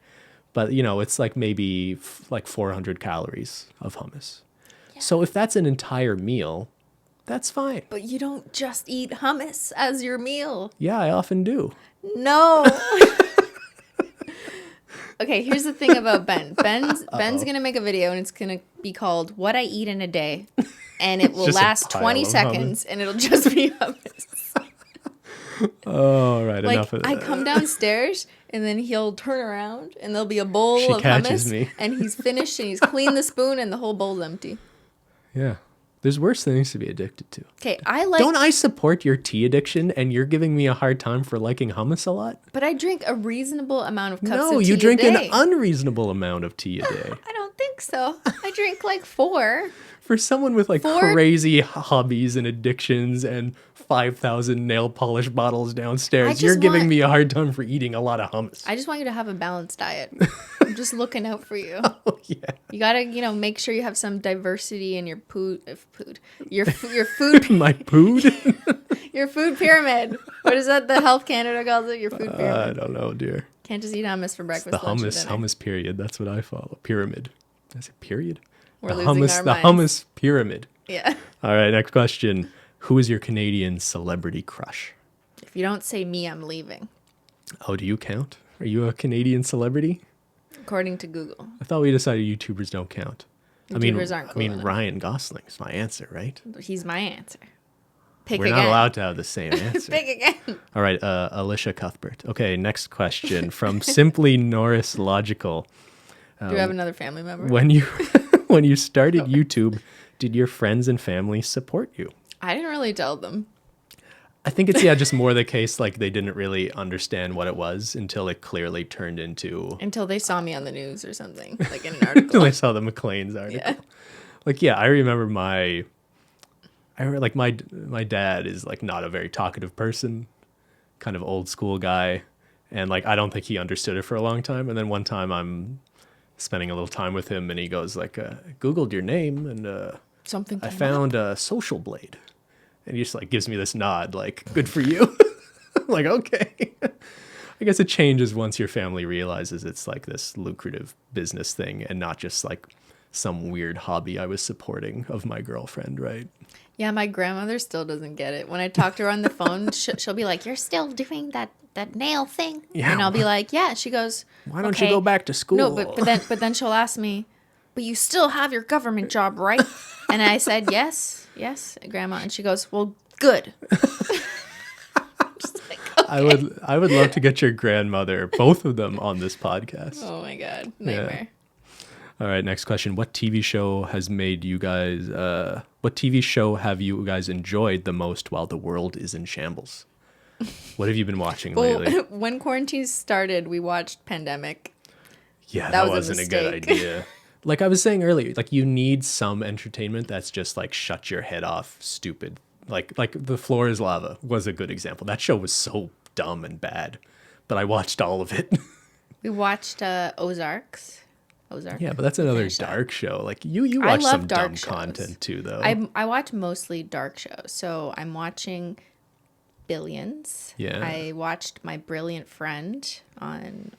Speaker 1: But, it's like maybe like 400 calories of hummus. So if that's an entire meal, that's fine.
Speaker 2: But you don't just eat hummus as your meal.
Speaker 1: Yeah, I often do.
Speaker 2: No. Okay, here's the thing about Ben. Ben's going to make a video, and it's going to be called What I Eat in a Day. And it will last 20 seconds, and it'll just be hummus.
Speaker 1: Oh, right.
Speaker 2: Like,
Speaker 1: Enough of that.
Speaker 2: I come downstairs, and then he'll turn around, and there'll be a bowl of hummus.
Speaker 1: Me.
Speaker 2: And he's finished, and he's cleaned the spoon, and the whole bowl's empty.
Speaker 1: Yeah. There's worse things to be addicted to.
Speaker 2: Okay,
Speaker 1: Don't I support your tea addiction and you're giving me a hard time for liking hummus a lot?
Speaker 2: But I drink a reasonable amount of cups of tea
Speaker 1: No,
Speaker 2: a day.
Speaker 1: you drink an unreasonable amount of tea a day.
Speaker 2: I don't think so. I drink like 4.
Speaker 1: For someone with like
Speaker 2: 4?
Speaker 1: crazy hobbies and addictions and 5,000 nail polish bottles downstairs, you're giving me a hard time for eating a lot of hummus.
Speaker 2: I just want you to have a balanced diet. I'm just looking out for you.
Speaker 1: Oh, yeah.
Speaker 2: You gotta, make sure you have some diversity in your your food.
Speaker 1: My food?
Speaker 2: Your food pyramid. What is that? The Health Canada calls it your food pyramid.
Speaker 1: I don't know, dear.
Speaker 2: Can't just eat hummus for breakfast.
Speaker 1: It's the
Speaker 2: lunch, and dinner.
Speaker 1: hummus period. That's what I follow. Pyramid. Is it period?
Speaker 2: We're losing our minds.
Speaker 1: Hummus pyramid.
Speaker 2: Yeah.
Speaker 1: All right. Next question. Who is your Canadian celebrity crush?
Speaker 2: If you don't say me, I'm leaving.
Speaker 1: Oh, do you count? Are you a Canadian celebrity?
Speaker 2: According to Google.
Speaker 1: I thought we decided YouTubers don't count.
Speaker 2: YouTubers aren't cool enough.
Speaker 1: Ryan Gosling's my answer, right?
Speaker 2: He's my answer.
Speaker 1: We're not allowed to have the same answer.
Speaker 2: Pick again.
Speaker 1: All right, Alicia Cuthbert. Okay, next question from Simply Norris Logical.
Speaker 2: Do you have another family member?
Speaker 1: When you started YouTube, did your friends and family support you?
Speaker 2: I didn't really tell them.
Speaker 1: I think it's just more the case like they didn't really understand what it was until it clearly turned into...
Speaker 2: Until they saw me on the news or something, like in an article.
Speaker 1: Until they saw the McLean's article. Yeah. I remember my dad is like not a very talkative person, kind of old school guy. And like, I don't think he understood it for a long time. And then one time I'm spending a little time with him and he goes like, Googled your name and
Speaker 2: something
Speaker 1: I found a Social Blade. And he just like gives me this nod, like, good for you. I'm like, okay. I guess it changes once your family realizes it's like this lucrative business thing and not just like some weird hobby I was supporting of my girlfriend, right?
Speaker 2: Yeah, my grandmother still doesn't get it. When I talk to her on the phone, she'll be like, "You're still doing that nail thing?"
Speaker 1: Yeah.
Speaker 2: And I'll be like, "Yeah." She goes,
Speaker 1: "Why don't you go back to school?"
Speaker 2: No, but then she'll ask me, "But you still have your government job, right?" And I said, "Yes, Grandma." And she goes, "Well, good." Just like, okay.
Speaker 1: I would love to get your grandmother, both of them, on this podcast.
Speaker 2: Oh my God, nightmare.
Speaker 1: Yeah. All right, next question. What TV show has made you guys... what TV show have you guys enjoyed the most while the world is in shambles? What have you been watching lately?
Speaker 2: When quarantine started, we watched Pandemic.
Speaker 1: Yeah, that wasn't a good idea. Like I was saying earlier, like you need some entertainment that's just like shut your head off stupid. Like The Floor is Lava was a good example. That show was so dumb and bad, but I watched all of it.
Speaker 2: We watched Ozark.
Speaker 1: Yeah, but that's another dark show. Like you watch some dumb content too, though.
Speaker 2: I watch mostly dark shows. So I'm watching Billions.
Speaker 1: Yeah.
Speaker 2: I watched My Brilliant Friend on,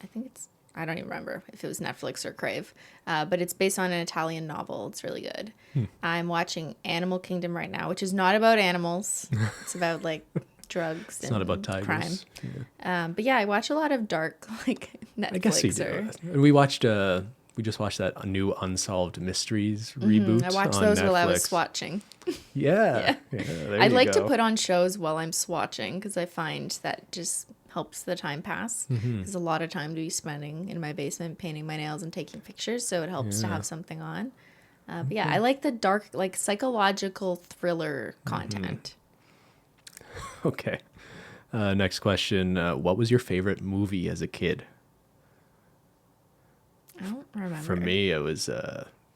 Speaker 2: I don't even remember if it was Netflix or Crave, but it's based on an Italian novel. It's really good. I'm watching Animal Kingdom right now, which is not about animals. It's about like drugs. It's not about tigers. Crime. Yeah. But yeah, I watch a lot of dark like Netflix. I guess you do.
Speaker 1: We watched. We just watched that new Unsolved Mysteries reboot.
Speaker 2: I watched those while I was swatching.
Speaker 1: Yeah.
Speaker 2: I like to put on shows while I'm swatching because I find that just helps the time pass. Because a lot of time to be spending in my basement painting my nails and taking pictures, so it helps to have something on. But yeah, I like the dark, like psychological thriller content.
Speaker 1: Okay. Next question. What was your favorite movie as a kid?
Speaker 2: I don't remember.
Speaker 1: For me, it was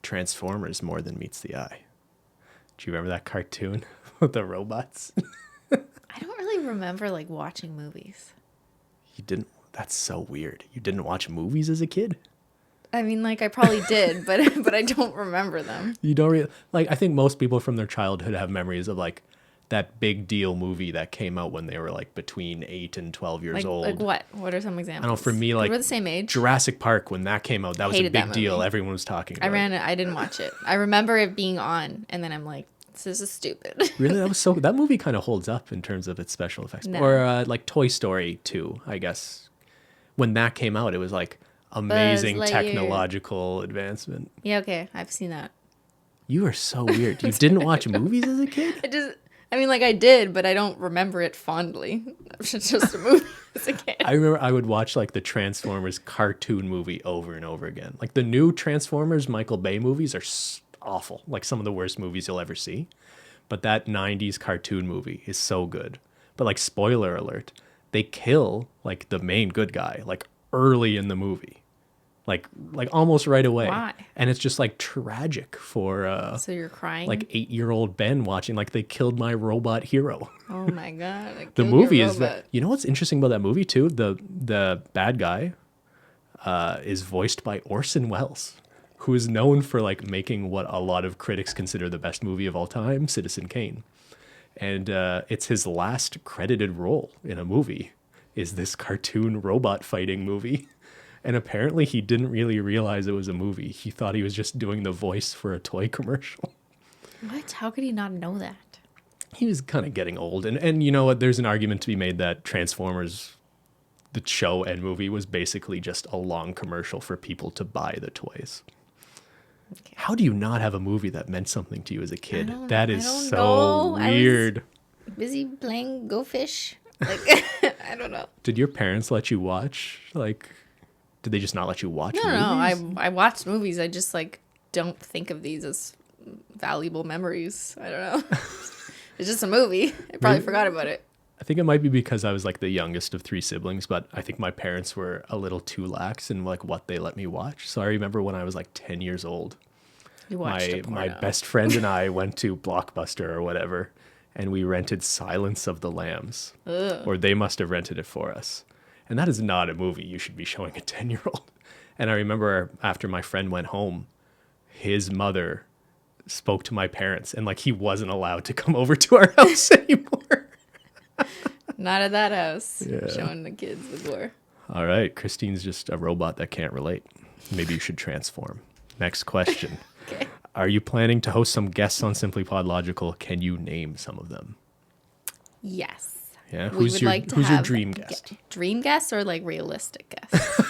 Speaker 1: Transformers More Than Meets the Eye. Do you remember that cartoon with the robots?
Speaker 2: I don't really remember like watching movies.
Speaker 1: You didn't? That's so weird. You didn't watch movies as a kid?
Speaker 2: I mean, like I probably did, but I don't remember them.
Speaker 1: You don't really like. I think most people from their childhood have memories of like that big deal movie that came out when they were like between 8 and 12 years old.
Speaker 2: Like what? What are some examples?
Speaker 1: I don't know. For me, like
Speaker 2: we're the same age.
Speaker 1: Jurassic Park, when that came out, that was a
Speaker 2: Hated that
Speaker 1: big deal.
Speaker 2: movie.
Speaker 1: Everyone was talking about it.
Speaker 2: I didn't watch it. I remember it being on, and then I'm like, this is stupid.
Speaker 1: Really, that movie kind of holds up in terms of its special effects.
Speaker 2: No.
Speaker 1: Or like Toy Story 2, I guess. When that came out, it was like amazing
Speaker 2: Buzz Lightyear.
Speaker 1: technological advancement.
Speaker 2: Yeah, okay, I've seen that.
Speaker 1: You are so weird. You didn't watch movies as a kid?
Speaker 2: I mean, like I did, but I don't remember it fondly. It's just a movie as a kid.
Speaker 1: I remember I would watch like the Transformers cartoon movie over and over again. Like the new Transformers Michael Bay movies are awful. Like some of the worst movies you'll ever see. But that 90s cartoon movie is so good. But like spoiler alert, they kill like the main good guy like early in the movie. Like almost right away.
Speaker 2: Why?
Speaker 1: And it's just like tragic for
Speaker 2: So you're crying?
Speaker 1: like 8-year-old Ben watching like they killed my robot hero.
Speaker 2: Oh my god.
Speaker 1: The movie is that, you know what's interesting about that movie too? The bad guy is voiced by Orson Welles, who is known for like making what a lot of critics consider the best movie of all time, Citizen Kane. And it's his last credited role in a movie is this cartoon robot fighting movie. And apparently he didn't really realize it was a movie. He thought he was just doing the voice for a toy commercial.
Speaker 2: What? How could he not know that?
Speaker 1: He was kind of getting old. And you know what? There's an argument to be made that Transformers, the show and movie, was basically just a long commercial for people to buy the toys. Okay. How do you not have a movie that meant something to you as a kid? That is so weird.
Speaker 2: I was busy playing Go Fish. Like, I don't know.
Speaker 1: Did your parents let you watch? Like, did they just not let you watch movies?
Speaker 2: No, I watched movies. I just like don't think of these as valuable memories. I don't know. It's just a movie. I probably forgot about it.
Speaker 1: I think it might be because I was like the youngest of 3 siblings, but I think my parents were a little too lax in like what they let me watch. So I remember when I was like 10 years old,
Speaker 2: you watched
Speaker 1: my best friend and I went to Blockbuster or whatever, and we rented Silence of the Lambs.
Speaker 2: Ugh.
Speaker 1: Or they must have rented it for us. And that is not a movie you should be showing a 10-year-old. And I remember after my friend went home, his mother spoke to my parents, and like he wasn't allowed to come over to our house anymore.
Speaker 2: Not at that house. Yeah. Showing the kids the gore.
Speaker 1: All right. Christine's just a robot that can't relate. Maybe you should transform. Next question.
Speaker 2: Okay.
Speaker 1: Are you planning to host some guests on SimplyPodLogical? Can you name some of them?
Speaker 2: Yes.
Speaker 1: Yeah. Who's your dream guest?
Speaker 2: Dream guest or like realistic guest?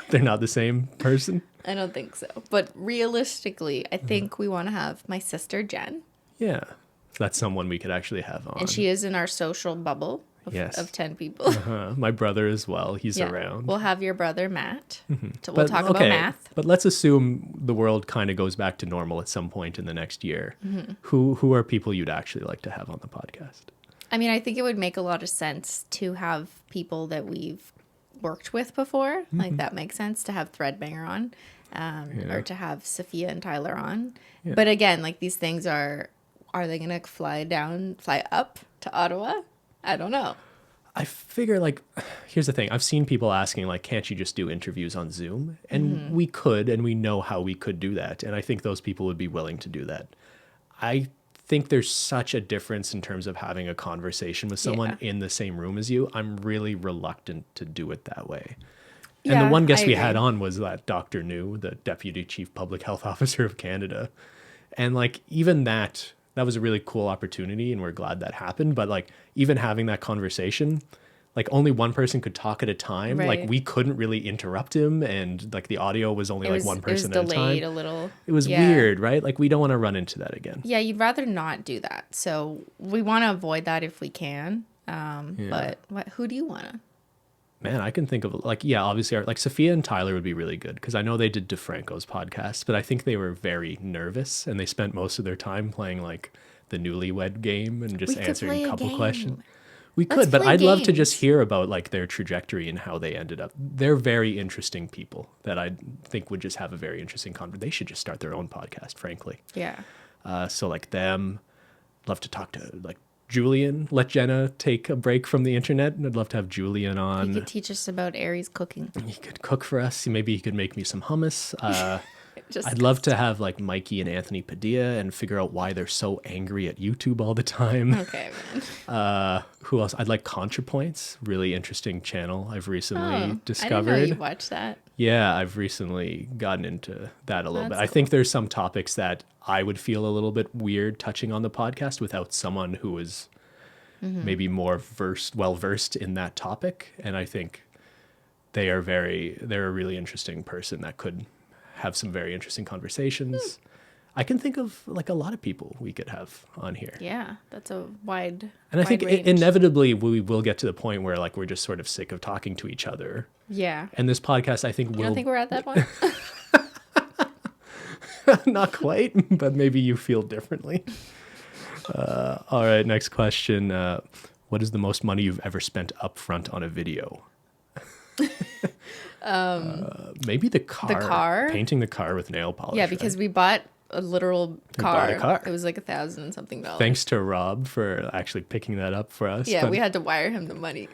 Speaker 1: They're not the same person?
Speaker 2: I don't think so. But realistically, I think we want to have my sister Jen.
Speaker 1: Yeah. So that's someone we could actually have on.
Speaker 2: And she is in our social bubble of 10 people.
Speaker 1: My brother as well. He's around.
Speaker 2: We'll have your brother Matt. So we'll talk about math.
Speaker 1: But let's assume the world kind of goes back to normal at some point in the next year. Mm-hmm. Who are people you'd actually like to have on the podcast?
Speaker 2: I mean, I think it would make a lot of sense to have people that we've worked with before. Mm-hmm. Like that makes sense to have Threadbanger on, or to have Sophia and Tyler on. Yeah. But again, like these things are they going to fly up to Ottawa? I don't know.
Speaker 1: I figure like, here's the thing. I've seen people asking like, can't you just do interviews on Zoom? And we could, and we know how we could do that. And I think those people would be willing to do that. I think there's such a difference in terms of having a conversation with someone in the same room as you. I'm really reluctant to do it that way. And the one guest we had on was that Dr. New, the Deputy Chief Public Health Officer of Canada. And like, even that was a really cool opportunity, and we're glad that happened. But like, even having that conversation, like only one person could talk at a time. Right. Like we couldn't really interrupt him, and like the audio was only like one person at a time. It was delayed
Speaker 2: a little.
Speaker 1: It was weird, right? Like we don't want to run into that again.
Speaker 2: Yeah, you'd rather not do that. So we want to avoid that if we can. But who do you want to?
Speaker 1: Man, I can think of like, yeah, obviously like Sophia and Tyler would be really good because I know they did DeFranco's podcast, but I think they were very nervous and they spent most of their time playing like the newlywed game and just
Speaker 2: We could
Speaker 1: answering
Speaker 2: play
Speaker 1: a
Speaker 2: a
Speaker 1: couple
Speaker 2: game.
Speaker 1: questions. We
Speaker 2: Let's
Speaker 1: could, but
Speaker 2: play
Speaker 1: I'd love to just
Speaker 2: games.
Speaker 1: hear about like their trajectory and how they ended up. They're very interesting people that I think would just have a very interesting conversation. They should just start their own podcast, frankly.
Speaker 2: Yeah.
Speaker 1: So like them, love to talk to like Julian. Let Jenna take a break from the internet, and I'd love to have Julian
Speaker 2: He
Speaker 1: on.
Speaker 2: could teach us about Aries cooking.
Speaker 1: He could cook for us. Maybe he could make me some hummus.
Speaker 2: Just
Speaker 1: I'd love to have like Mikey and Anthony Padilla and figure out why they're so angry at YouTube all the time.
Speaker 2: Okay, man.
Speaker 1: Who else? I'd like ContraPoints. Really interesting channel I've recently discovered.
Speaker 2: I didn't know you watched that.
Speaker 1: Yeah, I've recently gotten into that a little bit.
Speaker 2: That's
Speaker 1: I think there's some topics that I would feel a little bit weird touching on the podcast without someone who is maybe more well versed in that topic. And I think they're a really interesting person that could have some very interesting conversations. I can think of like a lot of people we could have on here.
Speaker 2: Yeah, that's a wide.
Speaker 1: And I think
Speaker 2: range.
Speaker 1: inevitably we will get to the point where like we're just sort of sick of talking to each other.
Speaker 2: Yeah.
Speaker 1: And this podcast, I think,
Speaker 2: You
Speaker 1: will
Speaker 2: don't think we're at that point?
Speaker 1: not quite, but maybe you feel differently. All right, next question. What is the most money you've ever spent upfront on a video? Maybe the car.
Speaker 2: The car?
Speaker 1: Painting the car with nail polish.
Speaker 2: Yeah, because we bought a literal car.
Speaker 1: bought a car.
Speaker 2: It was like $1,000 and something.
Speaker 1: Thanks to Rob for actually picking that up for us.
Speaker 2: Yeah,
Speaker 1: But
Speaker 2: we had to wire him the money.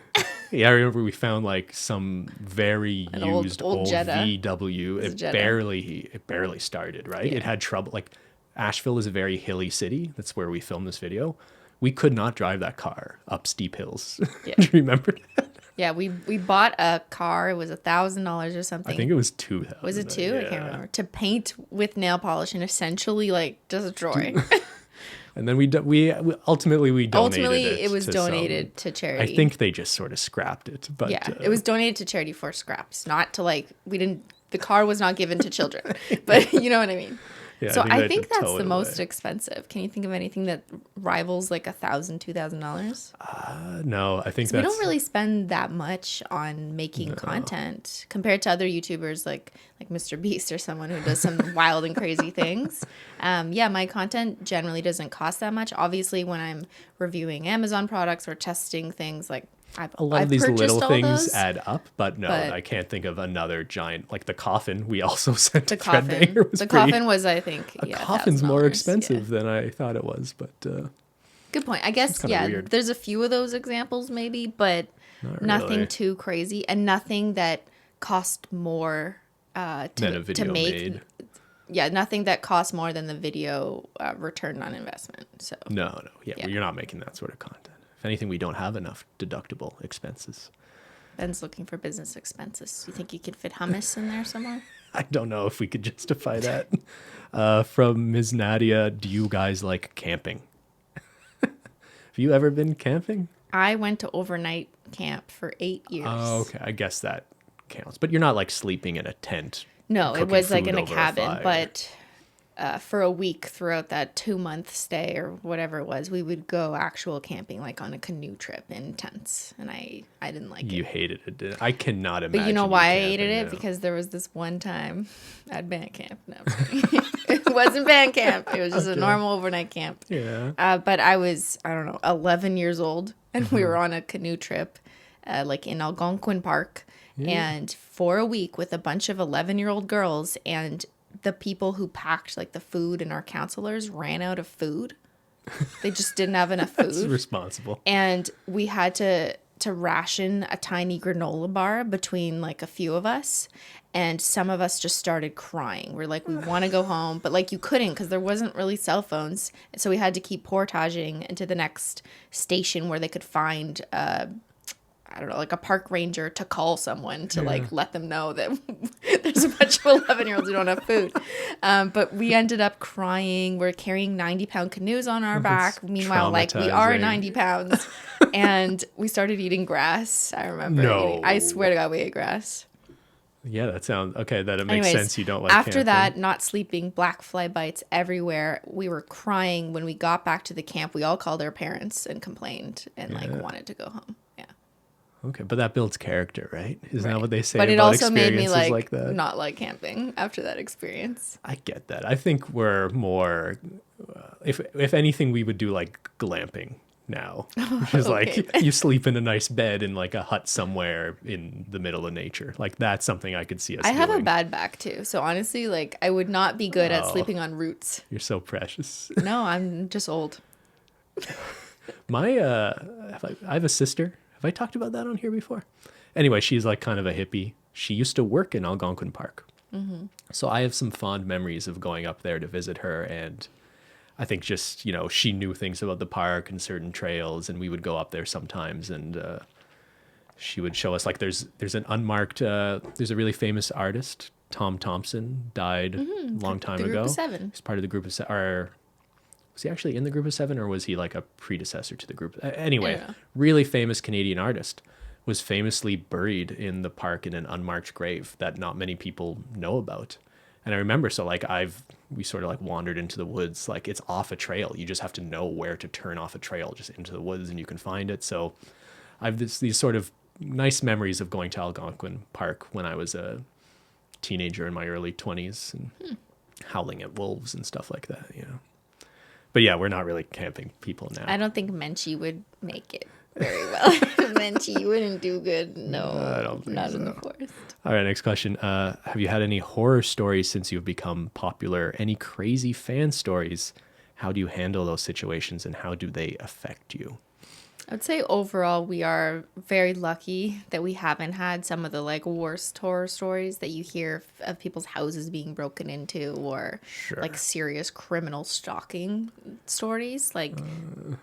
Speaker 1: yeah, I remember we found like some very
Speaker 2: An
Speaker 1: used
Speaker 2: old Jetta.
Speaker 1: VW.
Speaker 2: It was a
Speaker 1: It
Speaker 2: Jetta.
Speaker 1: barely started, right?
Speaker 2: Yeah.
Speaker 1: It had trouble. Like Asheville is a very hilly city. That's where we filmed this video. We could not drive that car up steep hills.
Speaker 2: Yeah.
Speaker 1: Do you remember that?
Speaker 2: Yeah, we bought a car. It was $1,000 or something.
Speaker 1: I think it was 2,000.
Speaker 2: Was it 2? I can't
Speaker 1: Yeah.
Speaker 2: remember. To paint with nail polish and essentially like destroy.
Speaker 1: And then we ultimately donated
Speaker 2: Ultimately,
Speaker 1: it.
Speaker 2: it was
Speaker 1: to
Speaker 2: donated
Speaker 1: some,
Speaker 2: to charity.
Speaker 1: I think they just sort of scrapped it, but
Speaker 2: Yeah, it was donated to charity for scraps, not to like the car was not given to children, but you know what I mean.
Speaker 1: yeah,
Speaker 2: So
Speaker 1: they
Speaker 2: I
Speaker 1: had
Speaker 2: think
Speaker 1: to
Speaker 2: that's
Speaker 1: tow
Speaker 2: the
Speaker 1: it
Speaker 2: most
Speaker 1: away.
Speaker 2: expensive. Can you think of anything that rivals like $1,000, $2,000?
Speaker 1: No, I think
Speaker 2: We
Speaker 1: that's
Speaker 2: don't really spend that much on making content compared to other YouTubers like Mr. Beast or someone who does some wild and crazy things. Yeah, my content generally doesn't cost that much. Obviously, when I'm reviewing Amazon products or testing things, like
Speaker 1: a lot
Speaker 2: I've
Speaker 1: of these
Speaker 2: purchased
Speaker 1: little
Speaker 2: all
Speaker 1: things
Speaker 2: those,
Speaker 1: add up, but no,
Speaker 2: but-
Speaker 1: I can't think of another giant like the coffin. We also sent
Speaker 2: The
Speaker 1: to
Speaker 2: coffin.
Speaker 1: Threadbanger. Was
Speaker 2: The
Speaker 1: pretty,
Speaker 2: coffin was, I think,
Speaker 1: a
Speaker 2: yeah,
Speaker 1: coffin's more
Speaker 2: $1,000,
Speaker 1: expensive
Speaker 2: yeah.
Speaker 1: than I thought it was, but
Speaker 2: Good point. I guess,
Speaker 1: kinda
Speaker 2: yeah,
Speaker 1: weird.
Speaker 2: there's a few of those examples maybe, but
Speaker 1: Not
Speaker 2: nothing
Speaker 1: really.
Speaker 2: too crazy and nothing that cost more
Speaker 1: than a
Speaker 2: to
Speaker 1: video
Speaker 2: make.
Speaker 1: made.
Speaker 2: Yeah, nothing that costs more than the video return on investment. So
Speaker 1: No, yeah,
Speaker 2: Yeah.
Speaker 1: you're not making that sort of content. If anything, we don't have enough deductible expenses.
Speaker 2: Ben's looking for business expenses. You think you could fit hummus in there somewhere?
Speaker 1: I don't know if we could justify that. From Ms. Nadia, do you guys like camping? Have you ever been camping?
Speaker 2: I went to overnight camp for 8 years.
Speaker 1: Oh, okay. I guess that counts. But you're not like sleeping in a tent.
Speaker 2: No, it
Speaker 1: cooking
Speaker 2: was like
Speaker 1: food
Speaker 2: in a
Speaker 1: over
Speaker 2: cabin,
Speaker 1: fire.
Speaker 2: but for a week throughout that 2-month stay or whatever it was, we would go actual camping, like on a canoe trip in tents, and I didn't like
Speaker 1: You
Speaker 2: it.
Speaker 1: hated it. I cannot imagine.
Speaker 2: But you know why I
Speaker 1: camping
Speaker 2: hated it?
Speaker 1: now.
Speaker 2: Because there was this one time at band camp. No, I'm just kidding. It wasn't band camp. It was just a normal overnight camp.
Speaker 1: Yeah.
Speaker 2: But I was, I don't know, 11 years old, and
Speaker 1: Mm-hmm.
Speaker 2: we were on a canoe trip, like in Algonquin Park, and for a week with a bunch of 11-year-old girls, and the people who packed like the food and our counselors ran out of food. They just didn't have enough food.
Speaker 1: That's responsible.
Speaker 2: And we had to ration a tiny granola bar between like a few of us, and some of us just started crying. We're like, we want to go home, but like you couldn't because there wasn't really cell phones, so we had to keep portaging into the next station where they could find I don't know, like a park ranger to call someone to like let them know that there's a bunch of 11-year-olds who don't have food. But we ended up crying. We're carrying 90-pound canoes on our back. Meanwhile, like we are
Speaker 1: traumatizing.
Speaker 2: 90 pounds. And we started eating grass. I remember.
Speaker 1: No.
Speaker 2: I swear to God, we ate grass.
Speaker 1: Yeah, that sounds okay. That it makes
Speaker 2: Anyways,
Speaker 1: sense. You don't like
Speaker 2: after
Speaker 1: camping.
Speaker 2: that, not sleeping, black fly bites everywhere. We were crying when we got back to the camp. We all called our parents and complained and like wanted to go home. Yeah.
Speaker 1: Okay, but that builds character, right? Isn't that
Speaker 2: Right.
Speaker 1: what they say
Speaker 2: But it
Speaker 1: about
Speaker 2: also made me
Speaker 1: experiences
Speaker 2: like
Speaker 1: that?
Speaker 2: not like camping after that experience.
Speaker 1: I get that. I think we're more, if anything, we would do like glamping now, which is
Speaker 2: Okay.
Speaker 1: like you sleep in a nice bed in like a hut somewhere in the middle of nature. Like that's something I could see us
Speaker 2: I have a
Speaker 1: doing.
Speaker 2: bad back too, so honestly, like I would not be good at
Speaker 1: Oh.
Speaker 2: sleeping on roots.
Speaker 1: You're so precious.
Speaker 2: No, I'm just old.
Speaker 1: My, I have a sister. Have I talked about that on here before? Anyway, she's like kind of a hippie. She used to work in Algonquin Park. So I have some fond memories of going up there to visit her. And I think just, she knew things about the park and certain trails. And we would go up there sometimes. And she would show us like there's an unmarked, there's a really famous artist, Tom Thompson, died a long time
Speaker 2: The
Speaker 1: ago.
Speaker 2: Group of Seven.
Speaker 1: He's part of the group of seven. Was he actually in the group of seven, or was he like a predecessor to the group? Anyway,
Speaker 2: Yeah.
Speaker 1: really famous Canadian artist, was famously buried in the park in an unmarked grave that not many people know about. And I remember, so like we sort of like wandered into the woods, like it's off a trail. You just have to know where to turn off a trail just into the woods and you can find it. So I've these sort of nice memories of going to Algonquin Park when I was a teenager in my early 20s and howling at wolves and stuff like that, But yeah, we're not really camping people now.
Speaker 2: I don't think Menchie would make it very well. Menchie, you wouldn't do good. No,
Speaker 1: I don't think
Speaker 2: not
Speaker 1: so.
Speaker 2: in the forest.
Speaker 1: All right, next question. Have you had any horror stories since you've become popular? Any crazy fan stories? How do you handle those situations and how do they affect you?
Speaker 2: I would say overall we are very lucky that we haven't had some of the like worst horror stories that you hear of people's houses being broken into or like serious criminal stalking stories. Like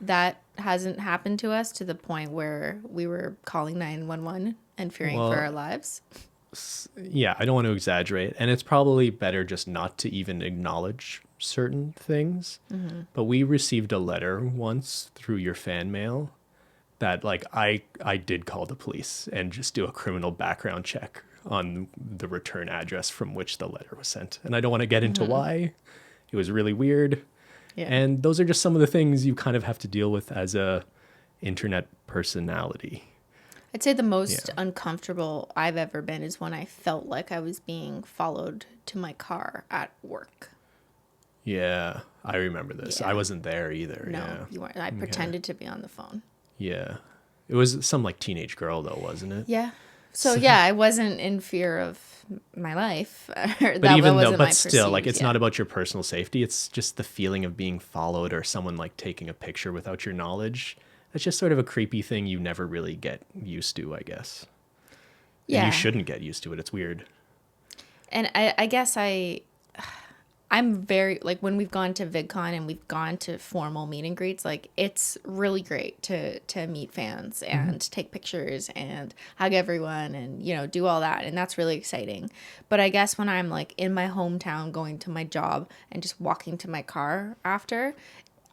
Speaker 2: that hasn't happened to us to the point where we were calling 911 and fearing for our lives.
Speaker 1: Yeah, I don't want to exaggerate. And it's probably better just not to even acknowledge certain things. But we received a letter once through your fan mail that like I did call the police and just do a criminal background check on the return address from which the letter was sent. And I don't want to get into why. It was really weird.
Speaker 2: Yeah.
Speaker 1: And those are just some of the things you kind of have to deal with as a internet personality.
Speaker 2: I'd say the most uncomfortable I've ever been is when I felt like I was being followed to my car at work.
Speaker 1: Yeah, I remember this.
Speaker 2: Yeah.
Speaker 1: I wasn't there either.
Speaker 2: No,
Speaker 1: Yeah.
Speaker 2: you weren't. I pretended to be on the phone.
Speaker 1: Yeah. It was some like teenage girl though, wasn't it?
Speaker 2: Yeah. So yeah, I wasn't in fear of my life.
Speaker 1: But still, like it's not about your personal safety. It's just the feeling of being followed or someone like taking a picture without your knowledge. That's just sort of a creepy thing you never really get used to, I guess.
Speaker 2: Yeah.
Speaker 1: And you shouldn't get used to it. It's weird.
Speaker 2: And I guess I'm very, like, when we've gone to VidCon and we've gone to formal meet and greets, like, it's really great to meet fans and take pictures and hug everyone and, do all that. And that's really exciting. But I guess when I'm, like, in my hometown going to my job and just walking to my car after,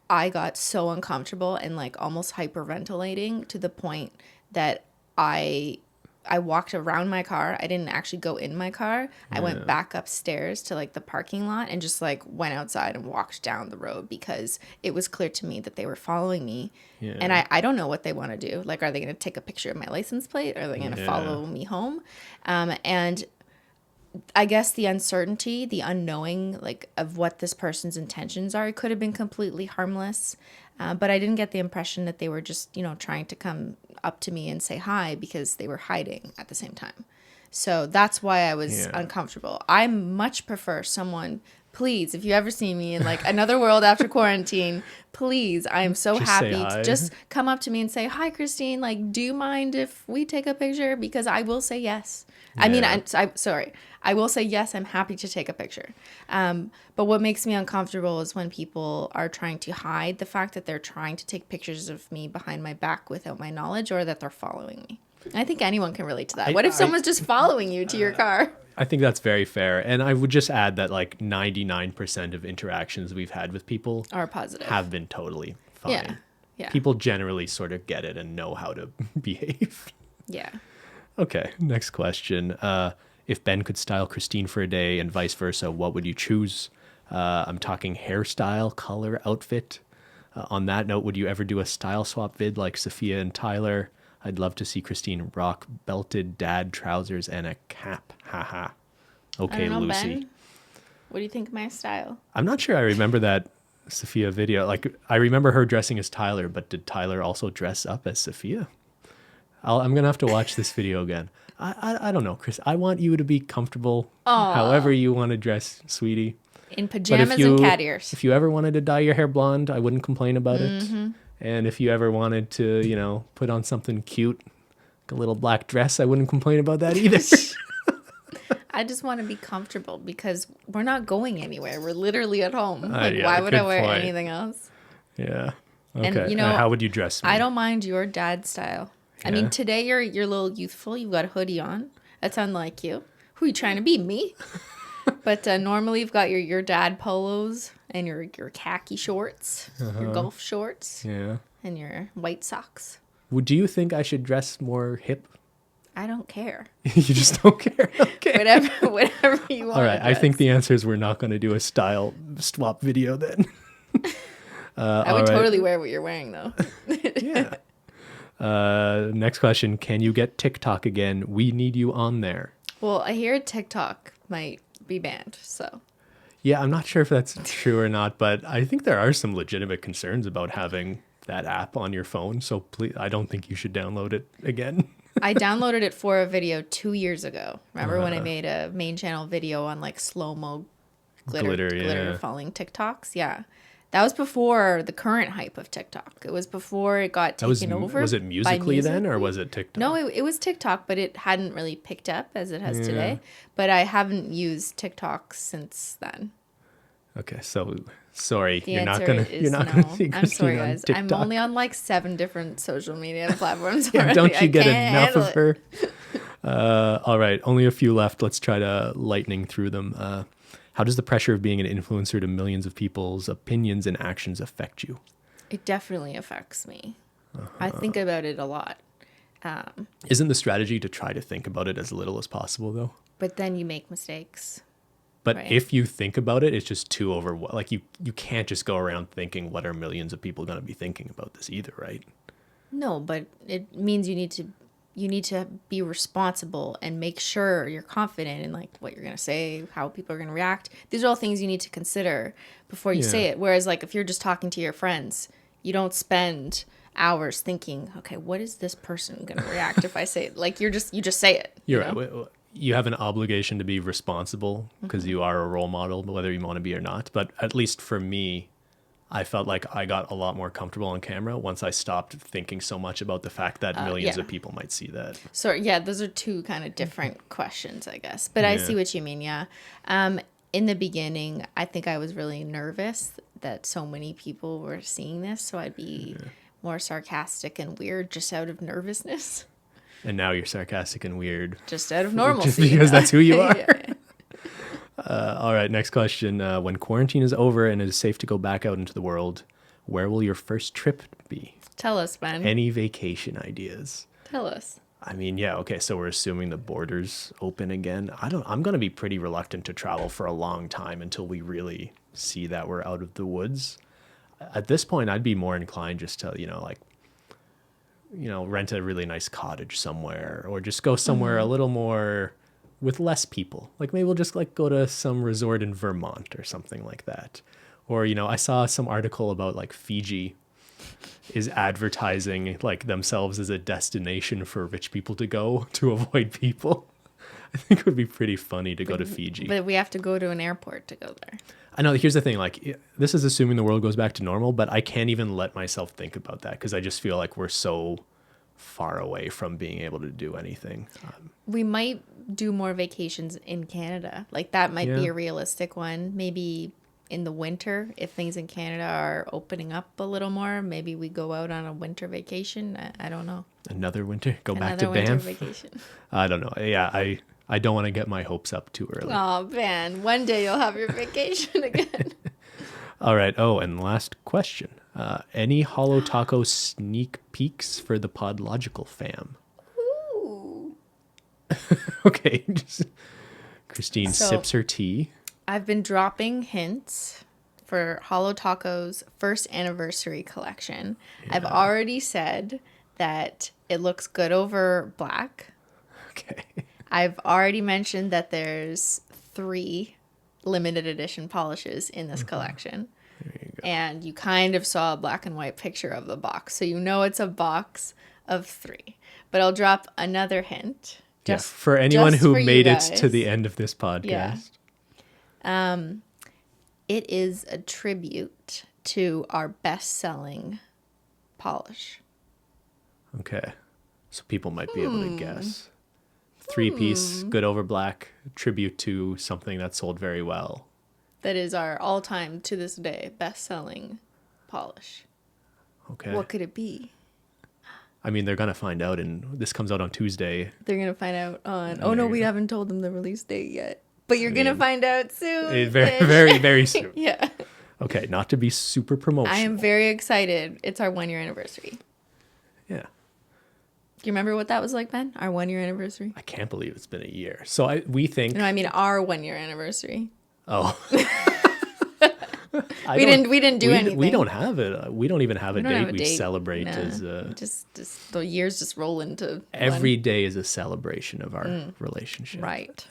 Speaker 2: I got so uncomfortable and, like, almost hyperventilating to the point that I walked around my car. I didn't actually go in my car. I went back upstairs to like the parking lot and just like went outside and walked down the road because it was clear to me that they were following me. Yeah. And I don't know what they want to do. Like, are they going to take a picture of my license plate? Are they going to follow me home? And I guess the uncertainty, the unknowing, like, of what this person's intentions are, it could have been completely harmless. But I didn't get the impression that they were just, trying to come up to me and say hi because they were hiding at the same time. So that's why I was uncomfortable. I much prefer someone, please, if you ever see me in like another world after quarantine, please, I am so happy to just come up to me and say, hi, Cristine, like, do you mind if we take a picture? Because I will say yes. Yeah. I mean, I will say yes, I'm happy to take a picture. But what makes me uncomfortable is when people are trying to hide the fact that they're trying to take pictures of me behind my back without my knowledge or that they're following me. I think anyone can relate to that. What if someone's just following you to your car?
Speaker 1: I think that's very fair. And I would just add that like 99% of interactions we've had with people
Speaker 2: are positive,
Speaker 1: have been totally fine.
Speaker 2: Yeah.
Speaker 1: People generally sort of get it and know how to behave.
Speaker 2: Yeah.
Speaker 1: Okay, next question. If Ben could style Cristine for a day and vice versa, what would you choose? I'm talking hairstyle, color, outfit. On that note, would you ever do a style swap vid like Sophia and Tyler? I'd love to see Cristine rock belted dad trousers and a cap. Haha. Okay,
Speaker 2: I don't know,
Speaker 1: Lucy.
Speaker 2: Ben, what do you think of my style?
Speaker 1: I'm not sure I remember that Sophia video. Like, I remember her dressing as Tyler, but did Tyler also dress up as Sophia? I'm going to have to watch this video again. I don't know, Chris. I want you to be comfortable however you want to dress, sweetie.
Speaker 2: In pajamas and cat ears.
Speaker 1: If you ever wanted to dye your hair blonde, I wouldn't complain about it. And if you ever wanted to, put on something cute, like a little black dress, I wouldn't complain about that either.
Speaker 2: I just want to be comfortable because we're not going anywhere. We're literally at home. Like,
Speaker 1: yeah,
Speaker 2: why would I wear
Speaker 1: point.
Speaker 2: anything else?
Speaker 1: Yeah. Okay.
Speaker 2: And,
Speaker 1: how would you dress me?
Speaker 2: I don't mind your dad style. I mean, today you're a little youthful. You've got a hoodie on. That's unlike you. Who are you trying to be? Me? But normally you've got your dad polos and your khaki shorts, your golf shorts, and your white socks.
Speaker 1: Do you think I should dress more hip?
Speaker 2: I don't care.
Speaker 1: You just don't care? Okay.
Speaker 2: Whatever you want.
Speaker 1: All right. I think the answer is we're not going to do a style swap video then.
Speaker 2: I would totally wear what you're wearing, though.
Speaker 1: Yeah. Next question. Can you get TikTok again? We need you on there.
Speaker 2: Well, I hear TikTok might be banned, so.
Speaker 1: Yeah, I'm not sure if that's true or not, but I think there are some legitimate concerns about having that app on your phone. So please, I don't think you should download it again.
Speaker 2: I downloaded it for a video 2 years ago. Remember when I made a main channel video on like slow-mo glitter falling TikToks? Yeah. That was before the current hype of TikTok. It was before it got taken over.
Speaker 1: Was it Musical.ly then, or was it TikTok?
Speaker 2: No, it was TikTok, but it hadn't really picked up as it has today. But I haven't used TikTok since then.
Speaker 1: Okay, so sorry,
Speaker 2: The
Speaker 1: you're not
Speaker 2: answer
Speaker 1: gonna
Speaker 2: is
Speaker 1: not
Speaker 2: no.
Speaker 1: gonna see
Speaker 2: I'm
Speaker 1: Cristine
Speaker 2: sorry,
Speaker 1: on
Speaker 2: guys.
Speaker 1: TikTok.
Speaker 2: I'm only on like 7 different social media platforms.
Speaker 1: Yeah,
Speaker 2: already.
Speaker 1: don't you
Speaker 2: I
Speaker 1: get
Speaker 2: can't
Speaker 1: enough of
Speaker 2: handle it.
Speaker 1: her? All right, only a few left. Let's try to lightning through them. How does the pressure of being an influencer to millions of people's opinions and actions affect you?
Speaker 2: It definitely affects me. I think about it a lot.
Speaker 1: Isn't the strategy to try to think about it as little as possible, though?
Speaker 2: But then you make mistakes.
Speaker 1: But
Speaker 2: Right.
Speaker 1: if you think about it, it's just too like you can't just go around thinking what are millions of people going to be thinking about this either, right?
Speaker 2: No, but it means you need to be responsible and make sure you're confident in like what you're going to say, how people are going to react. These are all things you need to consider before you say it. Whereas like if you're just talking to your friends, you don't spend hours thinking, okay, what is this person going to react if I say it? Like you just say it.
Speaker 1: You're right. You have an obligation to be responsible because you are a role model, whether you want to be or not. But at least for me, I felt like I got a lot more comfortable on camera once I stopped thinking so much about the fact that millions of people might see that.
Speaker 2: So yeah, those are two kind of different questions, I guess. But I see what you mean, yeah. In the beginning, I think I was really nervous that so many people were seeing this. So I'd be more sarcastic and weird just out of nervousness.
Speaker 1: And now you're sarcastic and weird.
Speaker 2: Just out of normalcy.
Speaker 1: Just because that's who you are.
Speaker 2: Yeah.
Speaker 1: All right, next question. When quarantine is over and it is safe to go back out into the world, where will your first trip be?
Speaker 2: Tell us, Ben.
Speaker 1: Any vacation ideas?
Speaker 2: Tell us.
Speaker 1: I mean, yeah, okay, so we're assuming the borders open again. I'm going to be pretty reluctant to travel for a long time until we really see that we're out of the woods. At this point, I'd be more inclined just to, rent a really nice cottage somewhere or just go somewhere a little more with less people. Like maybe we'll just like go to some resort in Vermont or something like that. Or, I saw some article about like Fiji is advertising like themselves as a destination for rich people to go to avoid people. I think it would be pretty funny to go to Fiji.
Speaker 2: But we have to go to an airport to go there.
Speaker 1: I know. Here's the thing. Like, this is assuming the world goes back to normal, but I can't even let myself think about that because I just feel like we're so far away from being able to do anything.
Speaker 2: We might do more vacations in Canada. Like that might be a realistic one. Maybe in the winter, if things in Canada are opening up a little more, maybe we go out on a winter vacation. I don't know.
Speaker 1: Another winter? Go back to
Speaker 2: Another winter
Speaker 1: Banff?
Speaker 2: vacation.
Speaker 1: I don't know. Yeah, I don't want to get my hopes up too early.
Speaker 2: Oh, man. One day you'll have your vacation again.
Speaker 1: All right. Oh, and last question. Any Holo Taco sneak peeks for the PodLogical fam?
Speaker 2: Ooh.
Speaker 1: Okay. Cristine
Speaker 2: So-
Speaker 1: sips her tea.
Speaker 2: I've been dropping hints for Holo Taco's first anniversary collection. I've already said that it looks good over black.
Speaker 1: Okay.
Speaker 2: I've already mentioned that there's 3 limited edition polishes in this collection.
Speaker 1: There you go.
Speaker 2: And you kind of saw a black and white picture of the box. So you know it's a box of 3. But I'll drop another hint.
Speaker 1: For anyone who made it to
Speaker 2: guys.
Speaker 1: the end of this podcast.
Speaker 2: Yeah. It is a tribute to our best-selling polish.
Speaker 1: Okay. So people might be able to guess. 3-piece, good over black, tribute to something that sold very well.
Speaker 2: That is our all-time, to this day, best-selling polish.
Speaker 1: Okay.
Speaker 2: What could it be?
Speaker 1: I mean, they're going to find out, and this comes out on Tuesday.
Speaker 2: They're going to find out on... Oh, no, we haven't told them the release date yet. But you're going to find out soon.
Speaker 1: Very, very, very soon.
Speaker 2: Yeah.
Speaker 1: Okay, not to be super promotional.
Speaker 2: I am very excited. It's our 1-year anniversary.
Speaker 1: Yeah.
Speaker 2: Do you remember what that was like, Ben? Our 1-year anniversary?
Speaker 1: I can't believe it's been a year. So we think...
Speaker 2: No, I mean our 1-year anniversary.
Speaker 1: Oh.
Speaker 2: We didn't do anything.
Speaker 1: We don't have it. We don't even have a date we celebrate.
Speaker 2: No.
Speaker 1: As
Speaker 2: just the years just roll into
Speaker 1: every day is a celebration of our relationship.
Speaker 2: Right.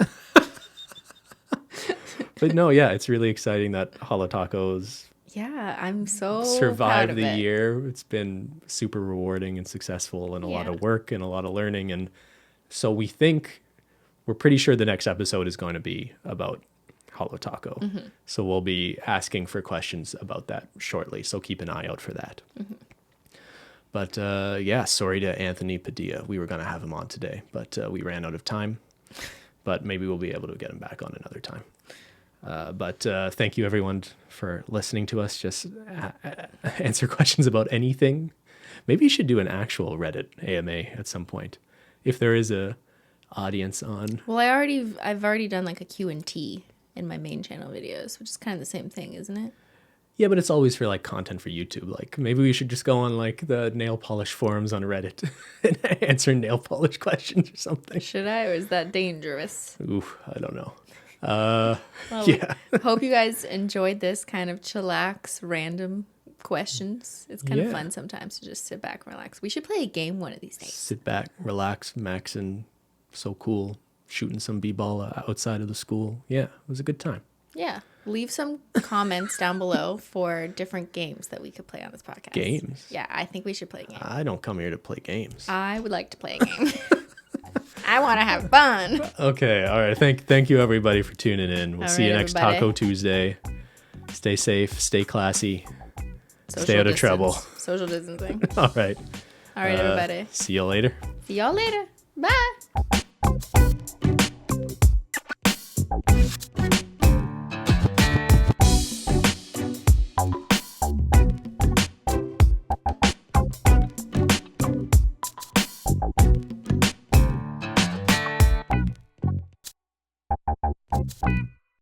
Speaker 1: But no, yeah, it's really exciting that Holo Taco's
Speaker 2: Yeah, I'm so proud
Speaker 1: survived
Speaker 2: of
Speaker 1: the
Speaker 2: it.
Speaker 1: year. It's been super rewarding and successful and a lot of work and a lot of learning. And so we're pretty sure the next episode is going to be about Holo Taco.
Speaker 2: Mm-hmm.
Speaker 1: So we'll be asking for questions about that shortly. So keep an eye out for that.
Speaker 2: Mm-hmm.
Speaker 1: But sorry to Anthony Padilla. We were going to have him on today, but we ran out of time. But maybe we'll be able to get him back on another time. But thank you, everyone, for listening to us just answer questions about anything. Maybe you should do an actual Reddit AMA at some point, if there is a audience on.
Speaker 2: Well, I've already done like a Q&T in my main channel videos, which is kind of the same thing, isn't it?
Speaker 1: Yeah, but it's always for like content for YouTube. Like maybe we should just go on like the nail polish forums on Reddit and answer nail polish questions or something.
Speaker 2: Should I, or is that dangerous?
Speaker 1: Oof, I don't know.
Speaker 2: Well,
Speaker 1: Yeah.
Speaker 2: Hope you guys enjoyed this kind of chillax, random questions. It's kind of fun sometimes to just sit back and relax. We should play a game one of these days.
Speaker 1: Sit back, relax, Max, and so cool, shooting some b-ball outside of the school. Yeah, it was a good time.
Speaker 2: Yeah. Leave some comments down below for different games that we could play on this podcast.
Speaker 1: Games?
Speaker 2: Yeah, I think we should play a game.
Speaker 1: I don't come here to play games.
Speaker 2: I would like to play a game. I want to have fun.
Speaker 1: Okay, all right. Thank you, everybody, for tuning in. We'll
Speaker 2: All
Speaker 1: see
Speaker 2: right,
Speaker 1: you next
Speaker 2: everybody.
Speaker 1: Taco Tuesday. Stay safe, stay classy, stay out of trouble.
Speaker 2: Social distancing.
Speaker 1: All right.
Speaker 2: All right, everybody.
Speaker 1: See you later.
Speaker 2: See y'all later. Bye.